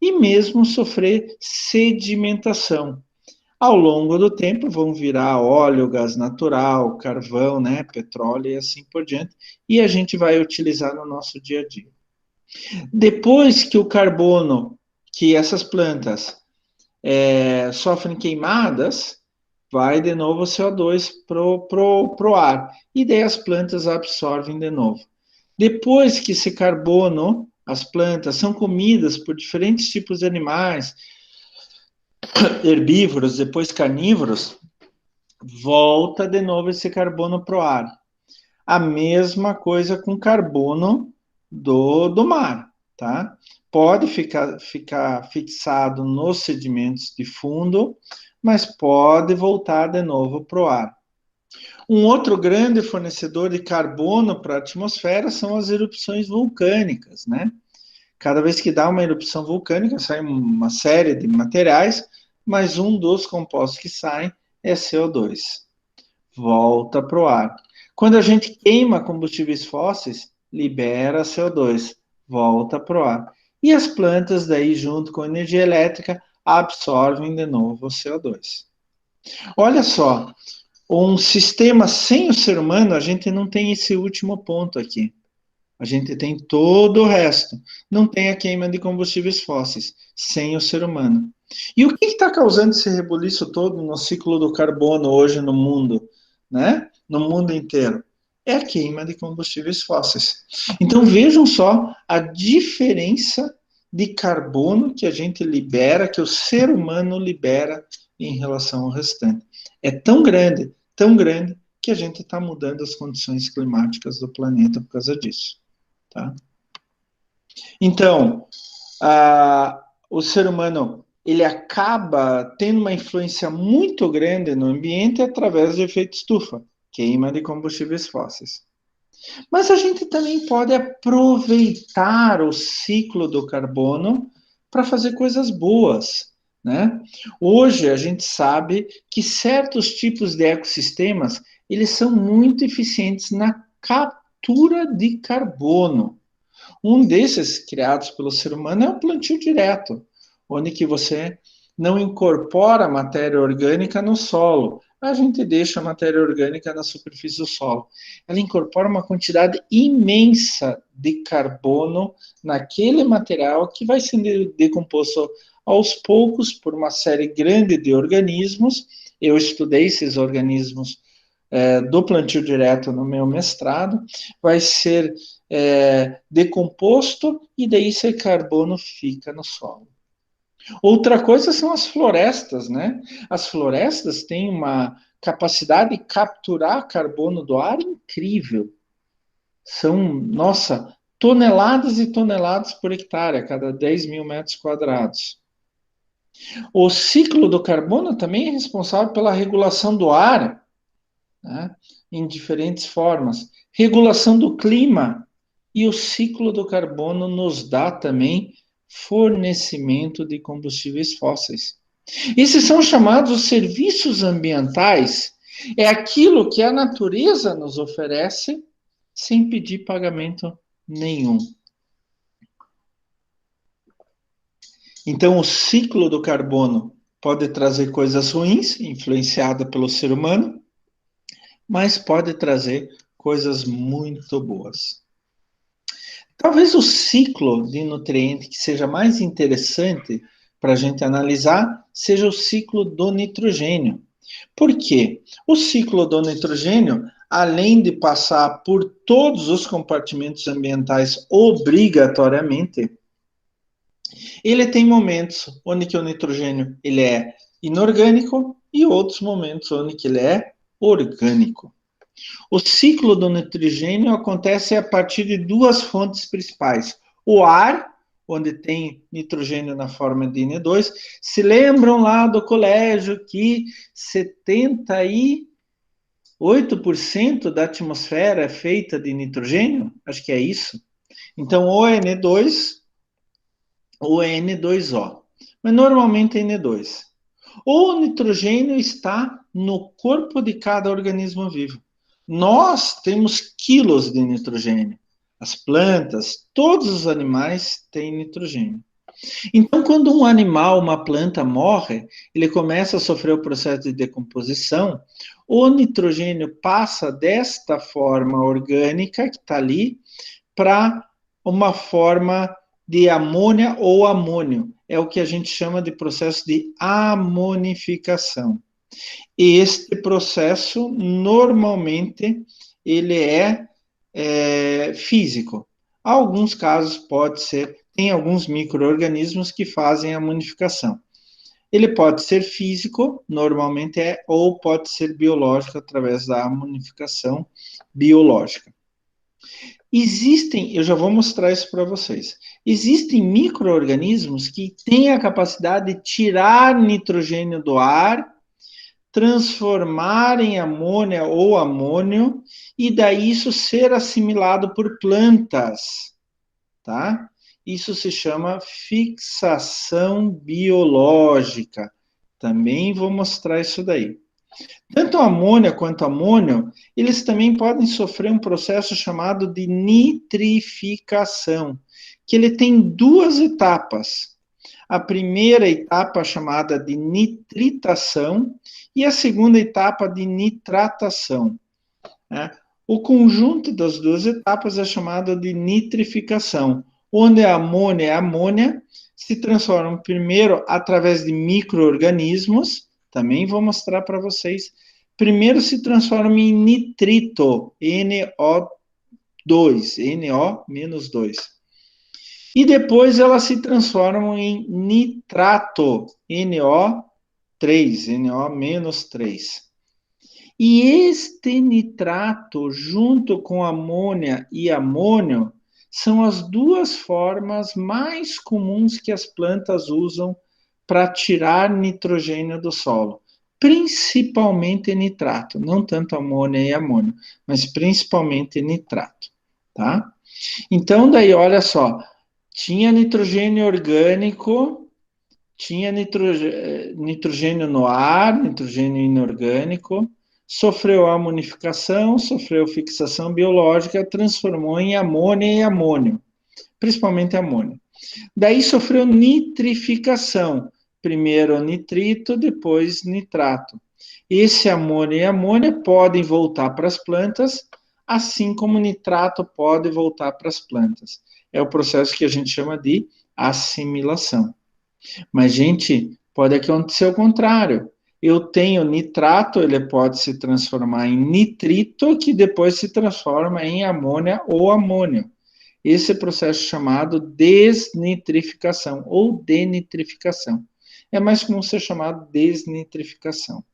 e mesmo sofrer sedimentação. Ao longo do tempo vão virar óleo, gás natural, carvão, né, petróleo e assim por diante, e a gente vai utilizar no nosso dia a dia. Depois que o carbono, que essas plantas sofrem queimadas, vai de novo o CO2 pro ar. E daí as plantas absorvem de novo. Depois que esse carbono, as plantas são comidas por diferentes tipos de animais, herbívoros, depois carnívoros, volta de novo esse carbono pro ar. A mesma coisa com carbono do mar, tá? Pode ficar fixado nos sedimentos de fundo, mas pode voltar de novo para o ar. Um outro grande fornecedor de carbono para a atmosfera são as erupções vulcânicas, né? Cada vez que dá uma erupção vulcânica, sai uma série de materiais, mas um dos compostos que saem é CO2. Volta para o ar. Quando a gente queima combustíveis fósseis, libera CO2, volta para o ar. E as plantas, daí, junto com a energia elétrica, absorvem de novo o CO2. Olha só, um sistema sem o ser humano, a gente não tem esse último ponto aqui. A gente tem todo o resto. Não tem a queima de combustíveis fósseis, sem o ser humano. E o que está causando esse rebuliço todo no ciclo do carbono hoje no mundo, né? No mundo inteiro? É a queima de combustíveis fósseis. Então vejam só a diferença de carbono que a gente libera, que o ser humano libera em relação ao restante. É tão grande, que a gente está mudando as condições climáticas do planeta por causa disso. Tá? Então, o ser humano ele acaba tendo uma influência muito grande no ambiente através do efeito estufa, queima de combustíveis fósseis. Mas a gente também pode aproveitar o ciclo do carbono para fazer coisas boas, né? Hoje a gente sabe que certos tipos de ecossistemas eles são muito eficientes na captura de carbono. Um desses criados pelo ser humano é o plantio direto, onde que você não incorpora matéria orgânica no solo. A gente deixa a matéria orgânica na superfície do solo. Ela incorpora uma quantidade imensa de carbono naquele material que vai sendo decomposto aos poucos por uma série grande de organismos. Eu estudei esses organismos do plantio direto no meu mestrado. Vai ser decomposto e daí esse carbono fica no solo. Outra coisa são as florestas, né? As florestas têm uma capacidade de capturar carbono do ar incrível. São, nossa, toneladas e toneladas por hectare, a cada 10 mil metros quadrados. O ciclo do carbono também é responsável pela regulação do ar, né? Em diferentes formas. Regulação do clima. E o ciclo do carbono nos dá também fornecimento de combustíveis fósseis. Esses são chamados os serviços ambientais. É aquilo que a natureza nos oferece sem pedir pagamento nenhum. Então, o ciclo do carbono pode trazer coisas ruins, influenciada pelo ser humano, mas pode trazer coisas muito boas. Talvez o ciclo de nutriente que seja mais interessante para a gente analisar seja o ciclo do nitrogênio. Por quê? O ciclo do nitrogênio, além de passar por todos os compartimentos ambientais obrigatoriamente, ele tem momentos onde que o nitrogênio ele é inorgânico e outros momentos onde que ele é orgânico. O ciclo do nitrogênio acontece a partir de duas fontes principais. O ar, onde tem nitrogênio na forma de N2. Se lembram lá do colégio que 78% da atmosfera é feita de nitrogênio? Acho que é isso. Então, ou é N2 ou é N2O. Mas normalmente é N2. O nitrogênio está no corpo de cada organismo vivo. Nós temos quilos de nitrogênio. As plantas, todos os animais têm nitrogênio. Então, quando um animal, uma planta morre, ele começa a sofrer o processo de decomposição, o nitrogênio passa desta forma orgânica que está ali para uma forma de amônia ou amônio. É o que a gente chama de processo de amonificação. Este processo, normalmente, ele é físico. Alguns casos pode ser, tem alguns micro-organismos que fazem a amonificação. Ele pode ser físico, normalmente é, ou pode ser biológico através da amonificação biológica. Existem, eu já vou mostrar isso para vocês. Existem micro-organismos que têm a capacidade de tirar nitrogênio do ar, transformar em amônia ou amônio, e daí isso ser assimilado por plantas, tá? Isso se chama fixação biológica. Também vou mostrar isso daí. Tanto a amônia quanto amônio, eles também podem sofrer um processo chamado de nitrificação, que ele tem duas etapas. A primeira etapa chamada de nitritação e a segunda etapa de nitratação. Né? O conjunto das duas etapas é chamado de nitrificação, onde a amônia e a amônia se transformam primeiro através de micro-organismos, também vou mostrar para vocês. Primeiro se transforma em nitrito, NO2, NO-2. E depois elas se transformam em nitrato, NO3, NO-3. E este nitrato, junto com amônia e amônio, são as duas formas mais comuns que as plantas usam para tirar nitrogênio do solo. Principalmente nitrato, não tanto amônia e amônio, mas principalmente nitrato, tá? Então, daí, olha só, tinha nitrogênio orgânico, tinha nitrogênio no ar, nitrogênio inorgânico, sofreu amonificação, sofreu fixação biológica, transformou em amônia e amônio, principalmente amônio. Daí sofreu nitrificação, primeiro nitrito, depois nitrato. Esse amônio e amônia podem voltar para as plantas, assim como o nitrato pode voltar para as plantas. É o processo que a gente chama de assimilação. Mas, gente, pode acontecer o contrário. Eu tenho nitrato, ele pode se transformar em nitrito, que depois se transforma em amônia ou amônio. Esse processo chamado desnitrificação ou denitrificação. É mais comum ser chamado desnitrificação.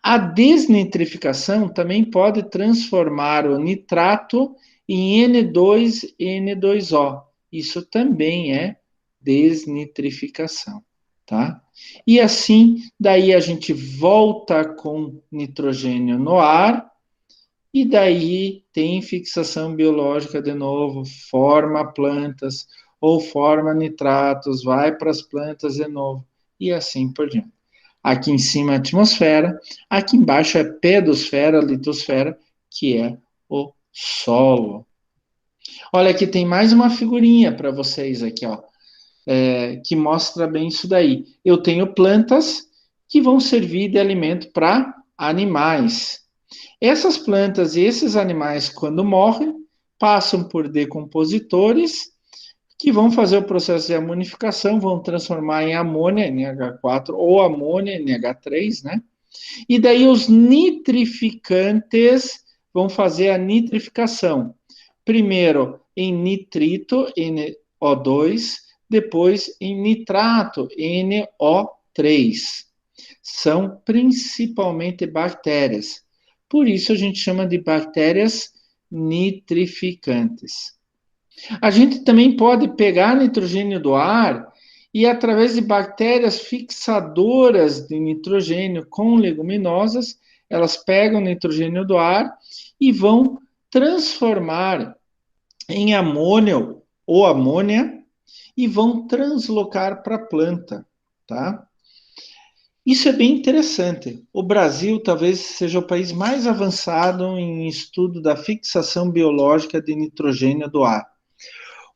A desnitrificação também pode transformar o nitrato em N2N2O. Isso também é desnitrificação, tá? E assim, daí a gente volta com nitrogênio no ar, e daí tem fixação biológica de novo, forma plantas, ou forma nitratos, vai para as plantas de novo, e assim por diante. Aqui em cima é a atmosfera, aqui embaixo é pedosfera, litosfera, que é o solo. Olha, aqui tem mais uma figurinha para vocês aqui, ó. que mostra bem isso daí. Eu tenho plantas que vão servir de alimento para animais. Essas plantas e esses animais, quando morrem, passam por decompositores que vão fazer o processo de amonificação, vão transformar em amônia, NH4, ou amônia, NH3, né? E daí os nitrificantes vão fazer a nitrificação. Primeiro em nitrito, NO2, depois em nitrato, NO3. São principalmente bactérias. Por isso a gente chama de bactérias nitrificantes. A gente também pode pegar nitrogênio do ar e, através de bactérias fixadoras de nitrogênio com leguminosas, elas pegam nitrogênio do ar e vão transformar em amônio ou amônia e vão translocar para a planta, tá? Isso é bem interessante. O Brasil talvez seja o país mais avançado em estudo da fixação biológica de nitrogênio do ar.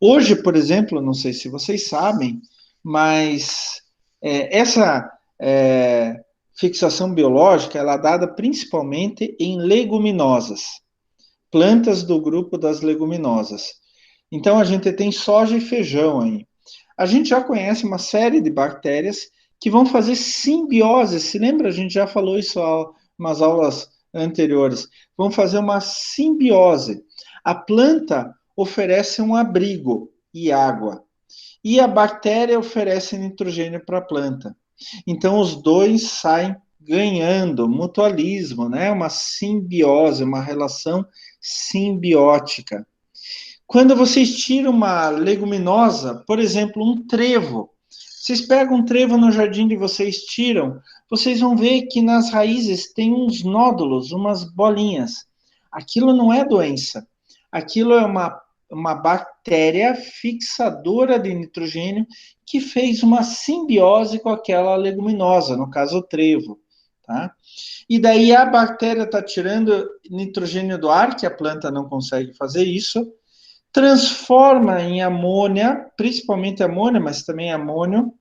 Hoje, por exemplo, não sei se vocês sabem, mas essa fixação biológica ela é dada principalmente em leguminosas, plantas do grupo das leguminosas. Então, a gente tem soja e feijão aí. A gente já conhece uma série de bactérias que vão fazer simbiose. Se lembra? A gente já falou isso em umas aulas anteriores. Vão fazer uma simbiose. A planta oferece um abrigo e água. E a bactéria oferece nitrogênio para a planta. Então, os dois saem ganhando, mutualismo, né? Uma simbiose, uma relação simbiótica. Quando vocês tiram uma leguminosa, por exemplo, um trevo, vocês pegam um trevo no jardim de vocês, tiram, vocês vão ver que nas raízes tem uns nódulos, umas bolinhas. Aquilo não é doença. Aquilo é uma bactéria fixadora de nitrogênio que fez uma simbiose com aquela leguminosa, no caso o trevo. Tá? E daí a bactéria está tirando nitrogênio do ar, que a planta não consegue fazer isso, transforma em amônia, principalmente amônia, mas também amônio,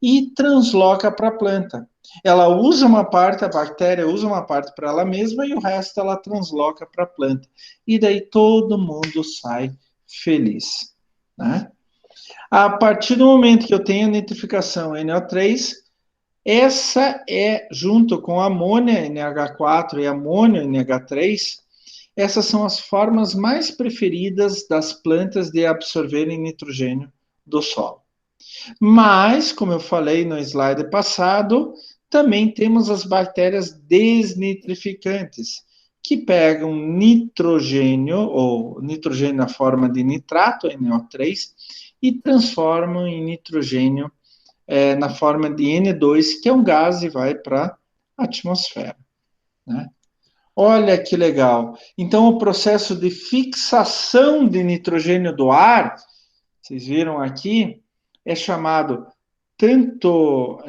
e transloca para a planta. Ela usa uma parte, a bactéria usa uma parte para ela mesma e o resto ela transloca para a planta. E daí todo mundo sai feliz. Né? A partir do momento que eu tenho a nitrificação NO3, essa é, junto com a amônia NH4 e amônio NH3, essas são as formas mais preferidas das plantas de absorverem nitrogênio do solo. Mas, como eu falei no slide passado, também temos as bactérias desnitrificantes, que pegam nitrogênio, ou nitrogênio na forma de nitrato, NO3, e transformam em nitrogênio na forma de N2, que é um gás e vai para a atmosfera. Né? Olha que legal. Então, o processo de fixação de nitrogênio do ar, vocês viram aqui, é chamado tanto,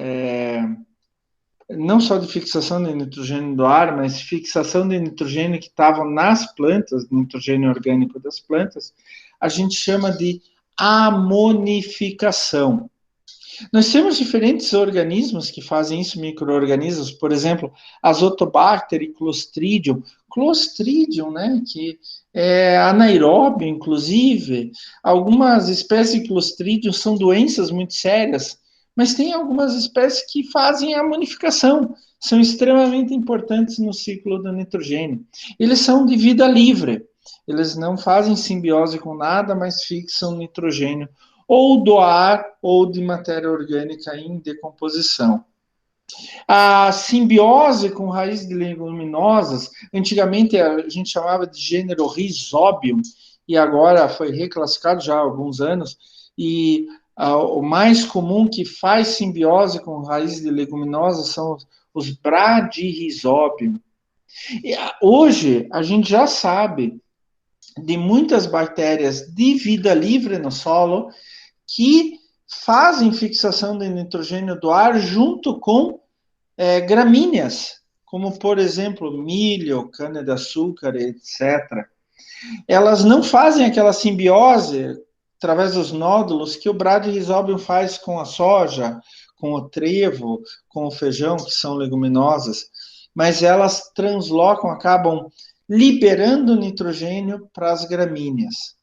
não só de fixação de nitrogênio do ar, mas fixação de nitrogênio que estavam nas plantas, nitrogênio orgânico das plantas, a gente chama de amonificação. Nós temos diferentes organismos que fazem isso, micro-organismos, por exemplo, Azotobacter e Clostridium. Clostridium, né, que é anaeróbio, inclusive. Algumas espécies de Clostridium são doenças muito sérias, mas tem algumas espécies que fazem a amonificação. São extremamente importantes no ciclo do nitrogênio. Eles são de vida livre. Eles não fazem simbiose com nada, mas fixam nitrogênio ou do ar ou de matéria orgânica em decomposição. A simbiose com raízes de leguminosas, antigamente a gente chamava de gênero Rhizobium, e agora foi reclassificado já há alguns anos, e o mais comum que faz simbiose com raízes de leguminosas são os Bradyrhizobium. Hoje, a gente já sabe de muitas bactérias de vida livre no solo que fazem fixação de nitrogênio do ar junto com gramíneas, como, por exemplo, milho, cana-de-açúcar, etc. Elas não fazem aquela simbiose através dos nódulos, que o Bradyrhizobium faz com a soja, com o trevo, com o feijão, que são leguminosas, mas elas translocam, acabam liberando nitrogênio para as gramíneas.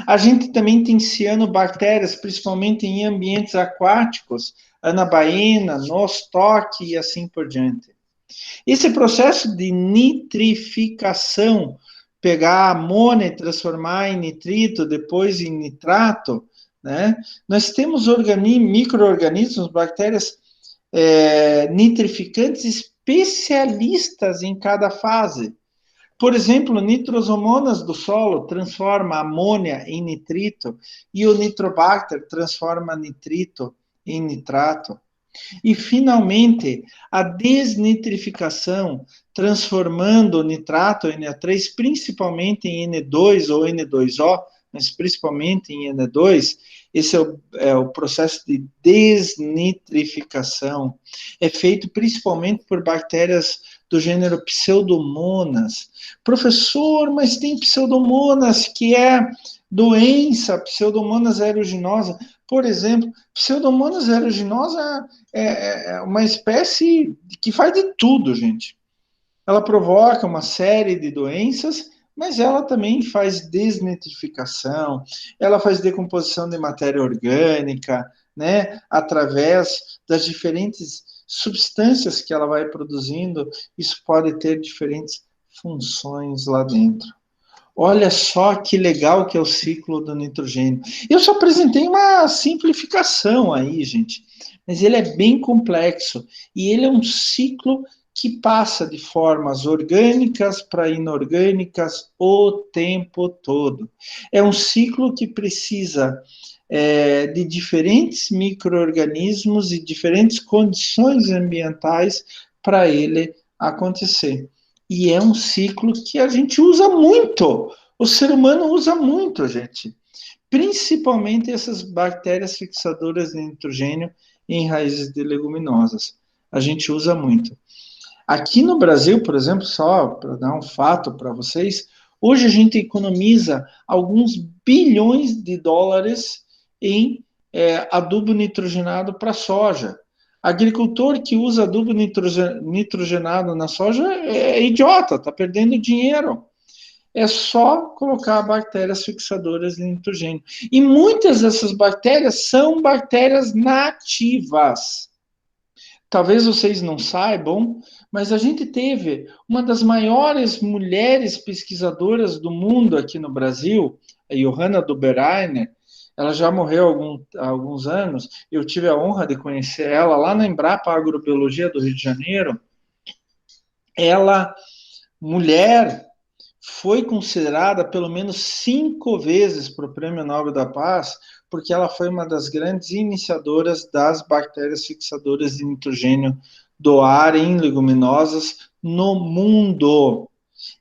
A gente também tem cianobactérias, principalmente em ambientes aquáticos, anabaena, nostoque e assim por diante. Esse processo de nitrificação, pegar a amônia e transformar em nitrito, depois em nitrato, né? Nós temos micro-organismos, bactérias nitrificantes especialistas em cada fase. Por exemplo, nitrosomonas do solo transforma amônia em nitrito e o nitrobacter transforma nitrito em nitrato. E, finalmente, a desnitrificação, transformando o nitrato Na3, principalmente em N2 ou N2O, mas principalmente em N2, esse é o processo de desnitrificação. É feito principalmente por bactérias do gênero Pseudomonas. Professor, mas tem Pseudomonas que é doença, Pseudomonas aeruginosa. Por exemplo, Pseudomonas aeruginosa é uma espécie que faz de tudo, gente. Ela provoca uma série de doenças, mas ela também faz desnitrificação, ela faz decomposição de matéria orgânica, né, através das diferentes substâncias que ela vai produzindo. Isso pode ter diferentes funções lá dentro. Olha só que legal que é o ciclo do nitrogênio. Eu só apresentei uma simplificação aí, gente, mas ele é bem complexo e ele é um ciclo que passa de formas orgânicas para inorgânicas o tempo todo. É um ciclo que precisa de diferentes micro-organismos e diferentes condições ambientais para ele acontecer. E é um ciclo que a gente usa muito. O ser humano usa muito, gente. Principalmente essas bactérias fixadoras de nitrogênio em raízes de leguminosas. A gente usa muito. Aqui no Brasil, por exemplo, só para dar um fato para vocês, hoje a gente economiza alguns bilhões de dólares em adubo nitrogenado para soja. Agricultor que usa adubo nitrogenado na soja é idiota, está perdendo dinheiro. É só colocar bactérias fixadoras de nitrogênio. E muitas dessas bactérias são bactérias nativas. Talvez vocês não saibam, mas a gente teve uma das maiores mulheres pesquisadoras do mundo aqui no Brasil, a Johanna Dobereiner. Ela já morreu há alguns anos. Eu tive a honra de conhecer ela lá na Embrapa Agrobiologia do Rio de Janeiro. Ela, mulher, foi considerada pelo menos 5 vezes para o Prêmio Nobel da Paz, porque ela foi uma das grandes iniciadoras das bactérias fixadoras de nitrogênio do ar em leguminosas no mundo.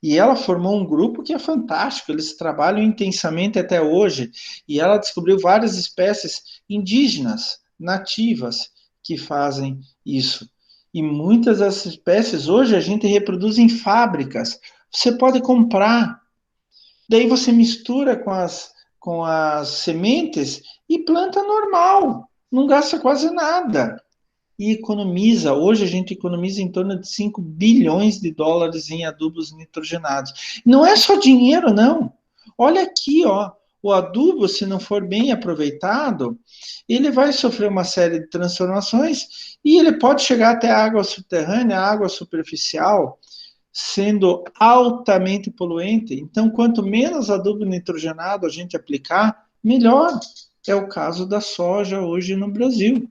E ela formou um grupo que é fantástico, eles trabalham intensamente até hoje, e ela descobriu várias espécies indígenas, nativas, que fazem isso. E muitas dessas espécies hoje a gente reproduz em fábricas. Você pode comprar, daí você mistura com as sementes e planta normal, não gasta quase nada. E economiza, hoje a gente economiza em torno de 5 bilhões de dólares em adubos nitrogenados. Não é só dinheiro, não. Olha aqui, ó, o adubo, se não for bem aproveitado, ele vai sofrer uma série de transformações e ele pode chegar até a água subterrânea, a água superficial, sendo altamente poluente. Então, quanto menos adubo nitrogenado a gente aplicar, melhor. É o caso da soja hoje no Brasil.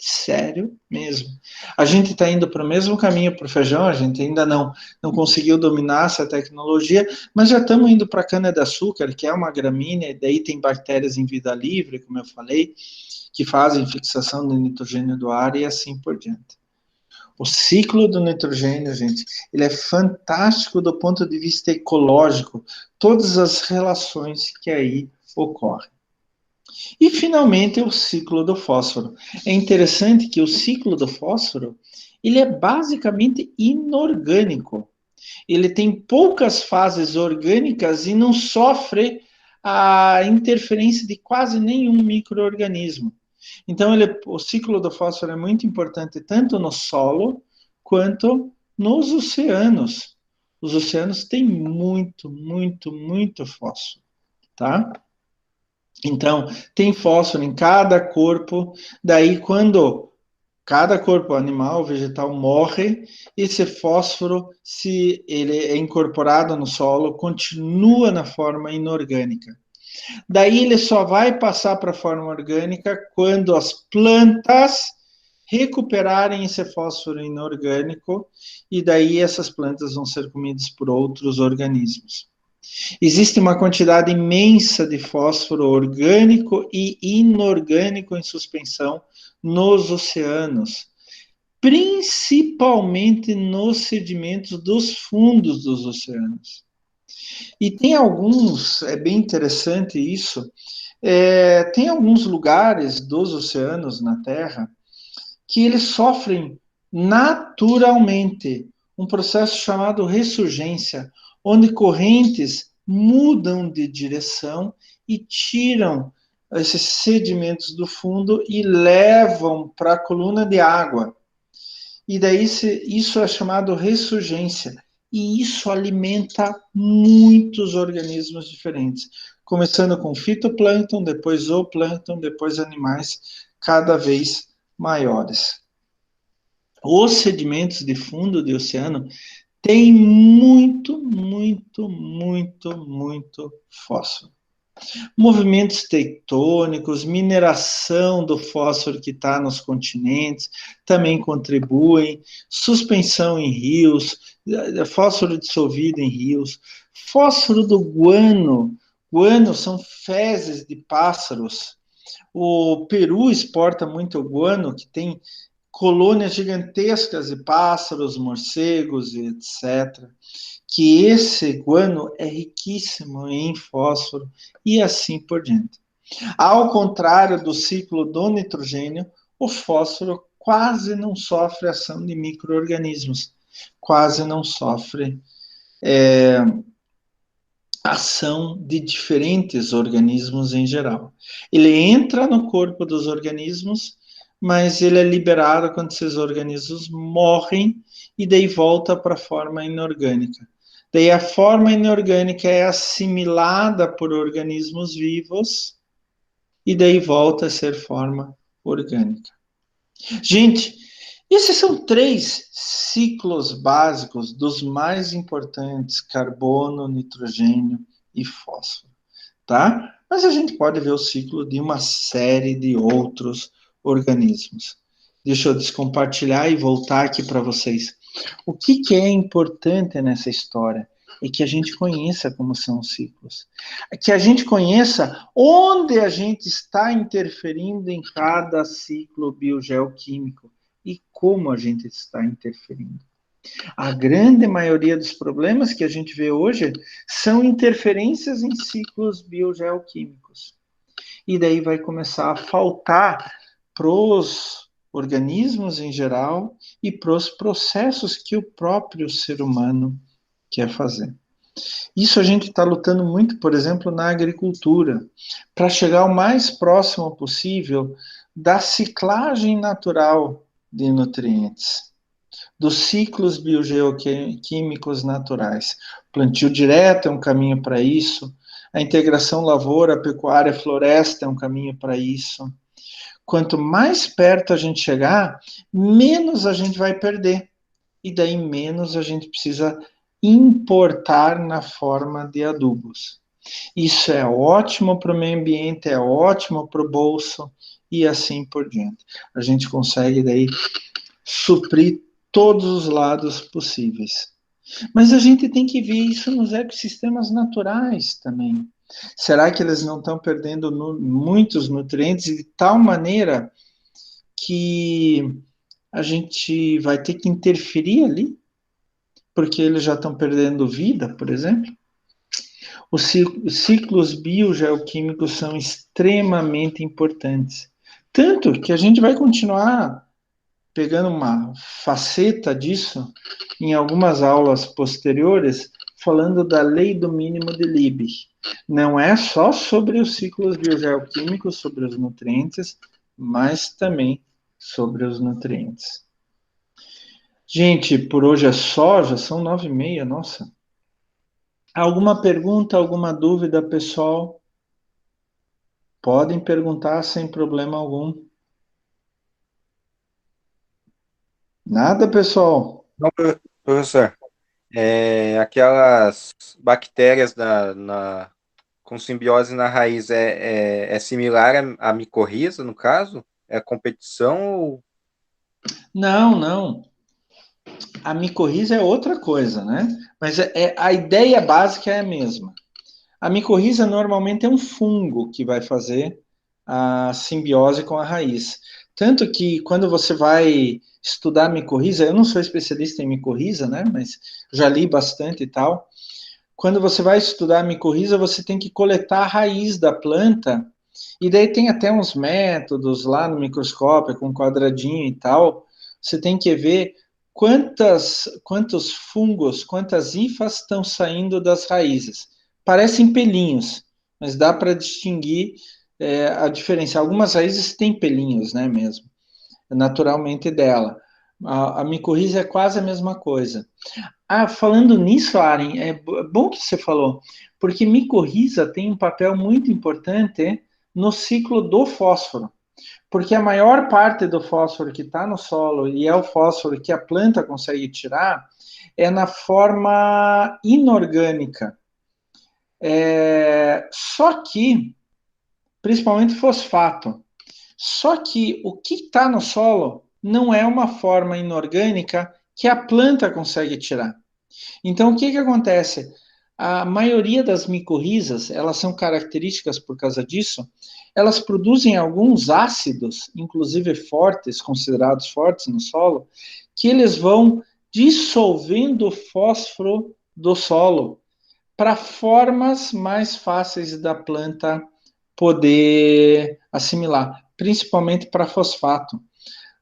Sério mesmo. A gente está indo para o mesmo caminho para o feijão, a gente ainda não conseguiu dominar essa tecnologia, mas já estamos indo para a cana-de-açúcar, que é uma gramínea, e daí tem bactérias em vida livre, como eu falei, que fazem fixação do nitrogênio do ar e assim por diante. O ciclo do nitrogênio, gente, ele é fantástico do ponto de vista ecológico, todas as relações que aí ocorrem. E, finalmente, o ciclo do fósforo. É interessante que o ciclo do fósforo, ele é basicamente inorgânico. Ele tem poucas fases orgânicas e não sofre a interferência de quase nenhum micro-organismo. Então, o ciclo do fósforo é muito importante tanto no solo quanto nos oceanos. Os oceanos têm muito, muito, muito fósforo, tá? Então, tem fósforo em cada corpo, daí quando cada corpo animal, vegetal morre, esse fósforo, se ele é incorporado no solo, continua na forma inorgânica. Daí ele só vai passar para a forma orgânica quando as plantas recuperarem esse fósforo inorgânico e daí essas plantas vão ser comidas por outros organismos. Existe uma quantidade imensa de fósforo orgânico e inorgânico em suspensão nos oceanos, principalmente nos sedimentos dos fundos dos oceanos. E tem alguns, é bem interessante isso, tem alguns lugares dos oceanos na Terra que eles sofrem naturalmente um processo chamado ressurgência, onde correntes mudam de direção e tiram esses sedimentos do fundo e levam para a coluna de água. E daí isso é chamado ressurgência. E isso alimenta muitos organismos diferentes, começando com fitoplâncton, depois zooplâncton, depois animais cada vez maiores. Os sedimentos de fundo de oceano têm muito, muito, muito, muito fósforo. Movimentos tectônicos, mineração do fósforo que está nos continentes também contribuem, suspensão em rios, fósforo dissolvido em rios, fósforo do guano. Guano são fezes de pássaros. O Peru exporta muito guano, que tem colônias gigantescas de pássaros, morcegos, etc. Que esse guano é riquíssimo em fósforo e assim por diante. Ao contrário do ciclo do nitrogênio, o fósforo quase não sofre ação de micro-organismos, quase não sofre ação de diferentes organismos em geral. Ele entra no corpo dos organismos, mas ele é liberado quando esses organismos morrem e daí volta para a forma inorgânica. Daí a forma inorgânica é assimilada por organismos vivos e daí volta a ser forma orgânica. Gente, esses são 3 ciclos básicos dos mais importantes: carbono, nitrogênio e fósforo, tá? Mas a gente pode ver o ciclo de uma série de outros organismos. Deixa eu descompartilhar e voltar aqui para vocês. O que é importante nessa história é que a gente conheça como são os ciclos, que a gente conheça onde a gente está interferindo em cada ciclo biogeoquímico e como a gente está interferindo. A grande maioria dos problemas que a gente vê hoje são interferências em ciclos biogeoquímicos. E daí vai começar a faltar para os organismos em geral e para os processos que o próprio ser humano quer fazer. Isso a gente está lutando muito, por exemplo, na agricultura, para chegar o mais próximo possível da ciclagem natural de nutrientes, dos ciclos biogeoquímicos naturais. Plantio direto é um caminho para isso, a integração lavoura, pecuária, floresta é um caminho para isso. Quanto mais perto a gente chegar, menos a gente vai perder. E daí menos a gente precisa importar na forma de adubos. Isso é ótimo para o meio ambiente, é ótimo para o bolso e assim por diante. A gente consegue daí suprir todos os lados possíveis. Mas a gente tem que ver isso nos ecossistemas naturais também. Será que eles não estão perdendo muitos nutrientes de tal maneira que a gente vai ter que interferir ali? Porque eles já estão perdendo vida, por exemplo? Os ciclos biogeoquímicos são extremamente importantes. Tanto que a gente vai continuar pegando uma faceta disso em algumas aulas posteriores, falando da lei do mínimo de Liebig. Não é só sobre os ciclos biogeoquímicos, sobre os nutrientes, mas também sobre os nutrientes. Gente, por hoje é só, já são 9h30, nossa. Alguma pergunta, alguma dúvida, pessoal? Podem perguntar sem problema algum. Nada, pessoal? Não, professor, aquelas bactérias com simbiose na raiz é similar à micorriza, no caso? É competição ou... Não, não. A micorriza é outra coisa, né? Mas a ideia básica é a mesma. A micorriza normalmente é um fungo que vai fazer a simbiose com a raiz. Tanto que quando você vai estudar micorriza, eu não sou especialista em micorriza, né? Mas já li bastante e tal. Quando você vai estudar micorriza, você tem que coletar a raiz da planta, e daí tem até uns métodos lá no microscópio, com quadradinho e tal. Você tem que ver quantos fungos, quantas hifas estão saindo das raízes. Parecem pelinhos, mas dá para distinguir a diferença. Algumas raízes têm pelinhos, né, mesmo, naturalmente dela. A micorriza é quase a mesma coisa. Ah, falando nisso, Aren, bom que você falou, porque micorriza tem um papel muito importante no ciclo do fósforo, porque a maior parte do fósforo que está no solo, e é o fósforo que a planta consegue tirar, é na forma inorgânica. Só que, principalmente fosfato, só que o que está no solo não é uma forma inorgânica que a planta consegue tirar. Então, o que acontece? A maioria das micorrizas, elas são características por causa disso, elas produzem alguns ácidos, inclusive fortes, considerados fortes no solo, que eles vão dissolvendo o fósforo do solo para formas mais fáceis da planta poder assimilar, principalmente para fosfato.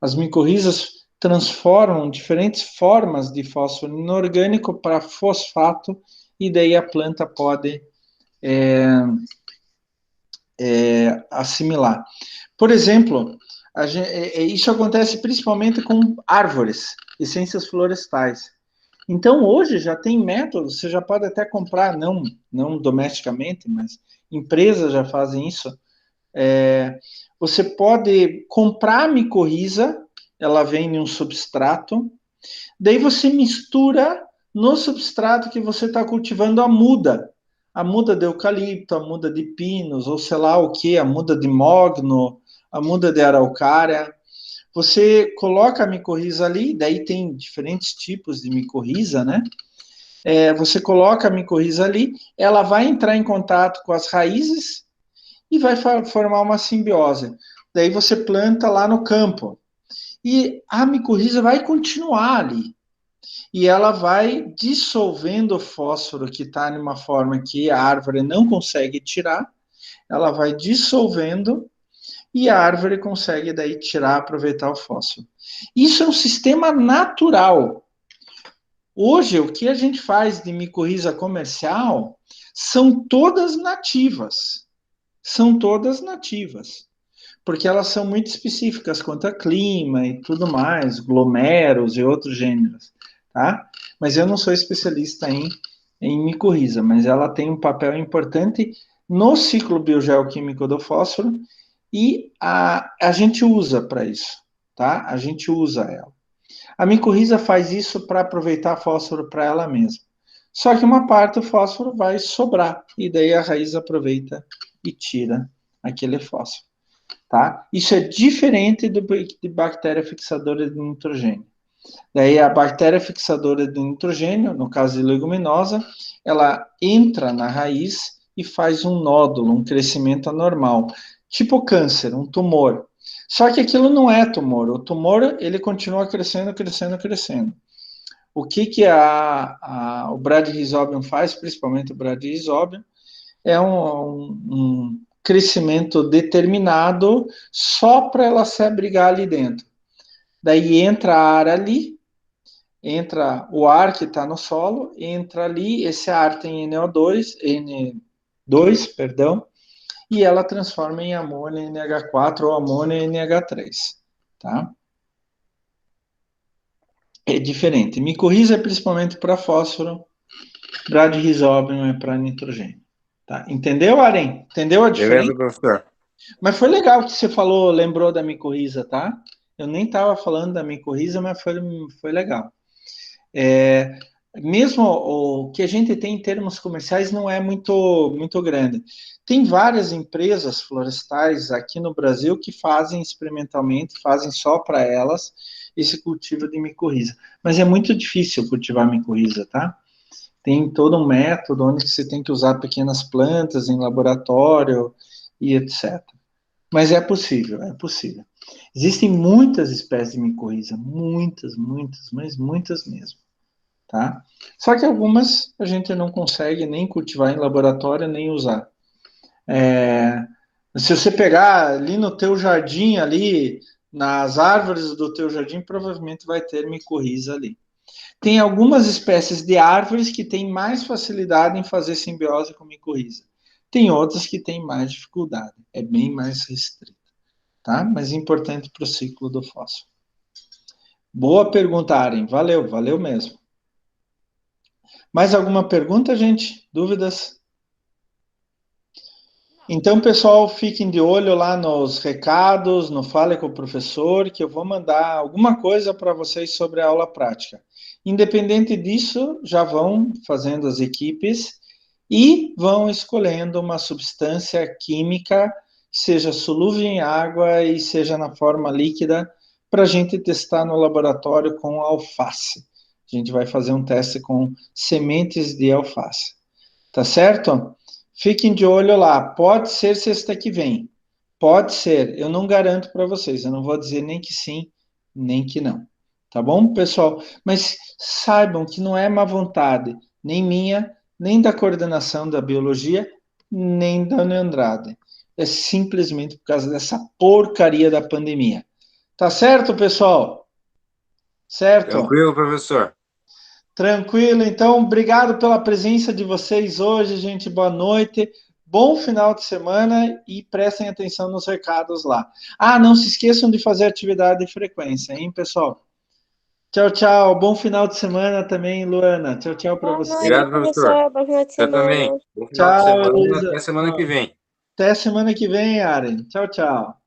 As micorrizas transformam diferentes formas de fósforo inorgânico para fosfato, e daí a planta pode assimilar. Por exemplo, isso acontece principalmente com árvores, essências florestais. Então, hoje já tem métodos, você já pode até comprar, não domesticamente, mas empresas já fazem isso. Você pode comprar a micorriza, ela vem em um substrato, daí você mistura no substrato que você está cultivando a muda de eucalipto, a muda de pinos, ou sei lá o que, a muda de mogno, a muda de araucária. Você coloca a micorriza ali, daí tem diferentes tipos de micorriza, né? Você coloca a micorriza ali, ela vai entrar em contato com as raízes e vai formar uma simbiose. Daí você planta lá no campo. E a micorriza vai continuar ali. E ela vai dissolvendo o fósforo que está em uma forma que a árvore não consegue tirar, ela vai dissolvendo e a árvore consegue daí tirar, aproveitar o fósforo. Isso é um sistema natural. Hoje, o que a gente faz de micorriza comercial são todas nativas. São todas nativas. Porque elas são muito específicas quanto a clima e tudo mais, glomeros e outros gêneros, tá? Mas eu não sou especialista em micorriza, mas ela tem um papel importante no ciclo biogeoquímico do fósforo e a gente usa para isso, tá? A gente usa ela. A micorriza faz isso para aproveitar fósforo para ela mesma. Só que uma parte do fósforo vai sobrar, e daí a raiz aproveita e tira aquele fósforo. Tá? Isso é diferente de bactéria fixadora de nitrogênio. Daí a bactéria fixadora de nitrogênio, no caso de leguminosa, ela entra na raiz e faz um nódulo, um crescimento anormal, tipo câncer, um tumor. Só que aquilo não é tumor. O tumor ele continua crescendo, crescendo, crescendo. O que o Bradyrhizobium faz, principalmente o Bradyrhizobium, é um crescimento determinado só para ela se abrigar ali dentro. Daí entra ar ali, entra o ar que está no solo, entra ali, esse ar tem N2, perdão, e ela transforma em amônia NH4 ou amônia NH3, tá? É diferente. Micorriza é principalmente para fósforo, bradyrhizóbio é para nitrogênio. Tá? Entendeu, Aren? Entendeu a Beleza, diferença? professor. Mas foi legal que você falou, lembrou da micorriza, tá? Eu nem estava falando da micorriza, mas foi legal. Mesmo o que a gente tem em termos comerciais não é muito grande. Tem várias empresas florestais aqui no Brasil que fazem experimentalmente, fazem só para elas esse cultivo de micorriza. Mas é muito difícil cultivar micorriza, tá? Tem todo um método onde você tem que usar pequenas plantas em laboratório e etc. Mas é possível, é possível. Existem muitas espécies de micorriza, muitas, mas muitas mesmo, tá? Só que algumas a gente não consegue nem cultivar em laboratório, nem usar. Se você pegar ali no teu jardim, ali nas árvores do teu jardim, provavelmente vai ter micorriza ali. Tem algumas espécies de árvores que têm mais facilidade em fazer simbiose com micorriza. Tem outras que têm mais dificuldade, é bem mais restrito, tá? Mas é importante para o ciclo do fósforo. Boa pergunta, Aren. Valeu mesmo. Mais alguma pergunta, gente? Dúvidas? Então, pessoal, fiquem de olho lá nos recados, no Fale com o Professor, que eu vou mandar alguma coisa para vocês sobre a aula prática. Independente disso, já vão fazendo as equipes e vão escolhendo uma substância química, seja solúvel em água e seja na forma líquida, para a gente testar no laboratório com alface. A gente vai fazer um teste com sementes de alface. Tá certo? Fiquem de olho lá. Pode ser sexta que vem. Pode ser. Eu não garanto para vocês. Eu não vou dizer nem que sim, nem que não. Tá bom, pessoal? Mas saibam que não é má vontade, nem minha, nem da coordenação da biologia, nem da Ana Andrade. É simplesmente por causa dessa porcaria da pandemia. Tá certo, pessoal? Certo? Tranquilo, professor. Tranquilo, então, obrigado pela presença de vocês hoje, gente. Boa noite, bom final de semana e prestem atenção nos recados lá. Ah, não se esqueçam de fazer atividade de frequência, hein, pessoal? Tchau, tchau. Bom final de semana também, Luana. Tchau, tchau para Boa você. noite, Obrigado, professor. professor. Bom final de Você também. semana. Bom final de Tchau, semana. Elisa. Até semana que vem. Até semana que vem, Aren. Tchau, tchau.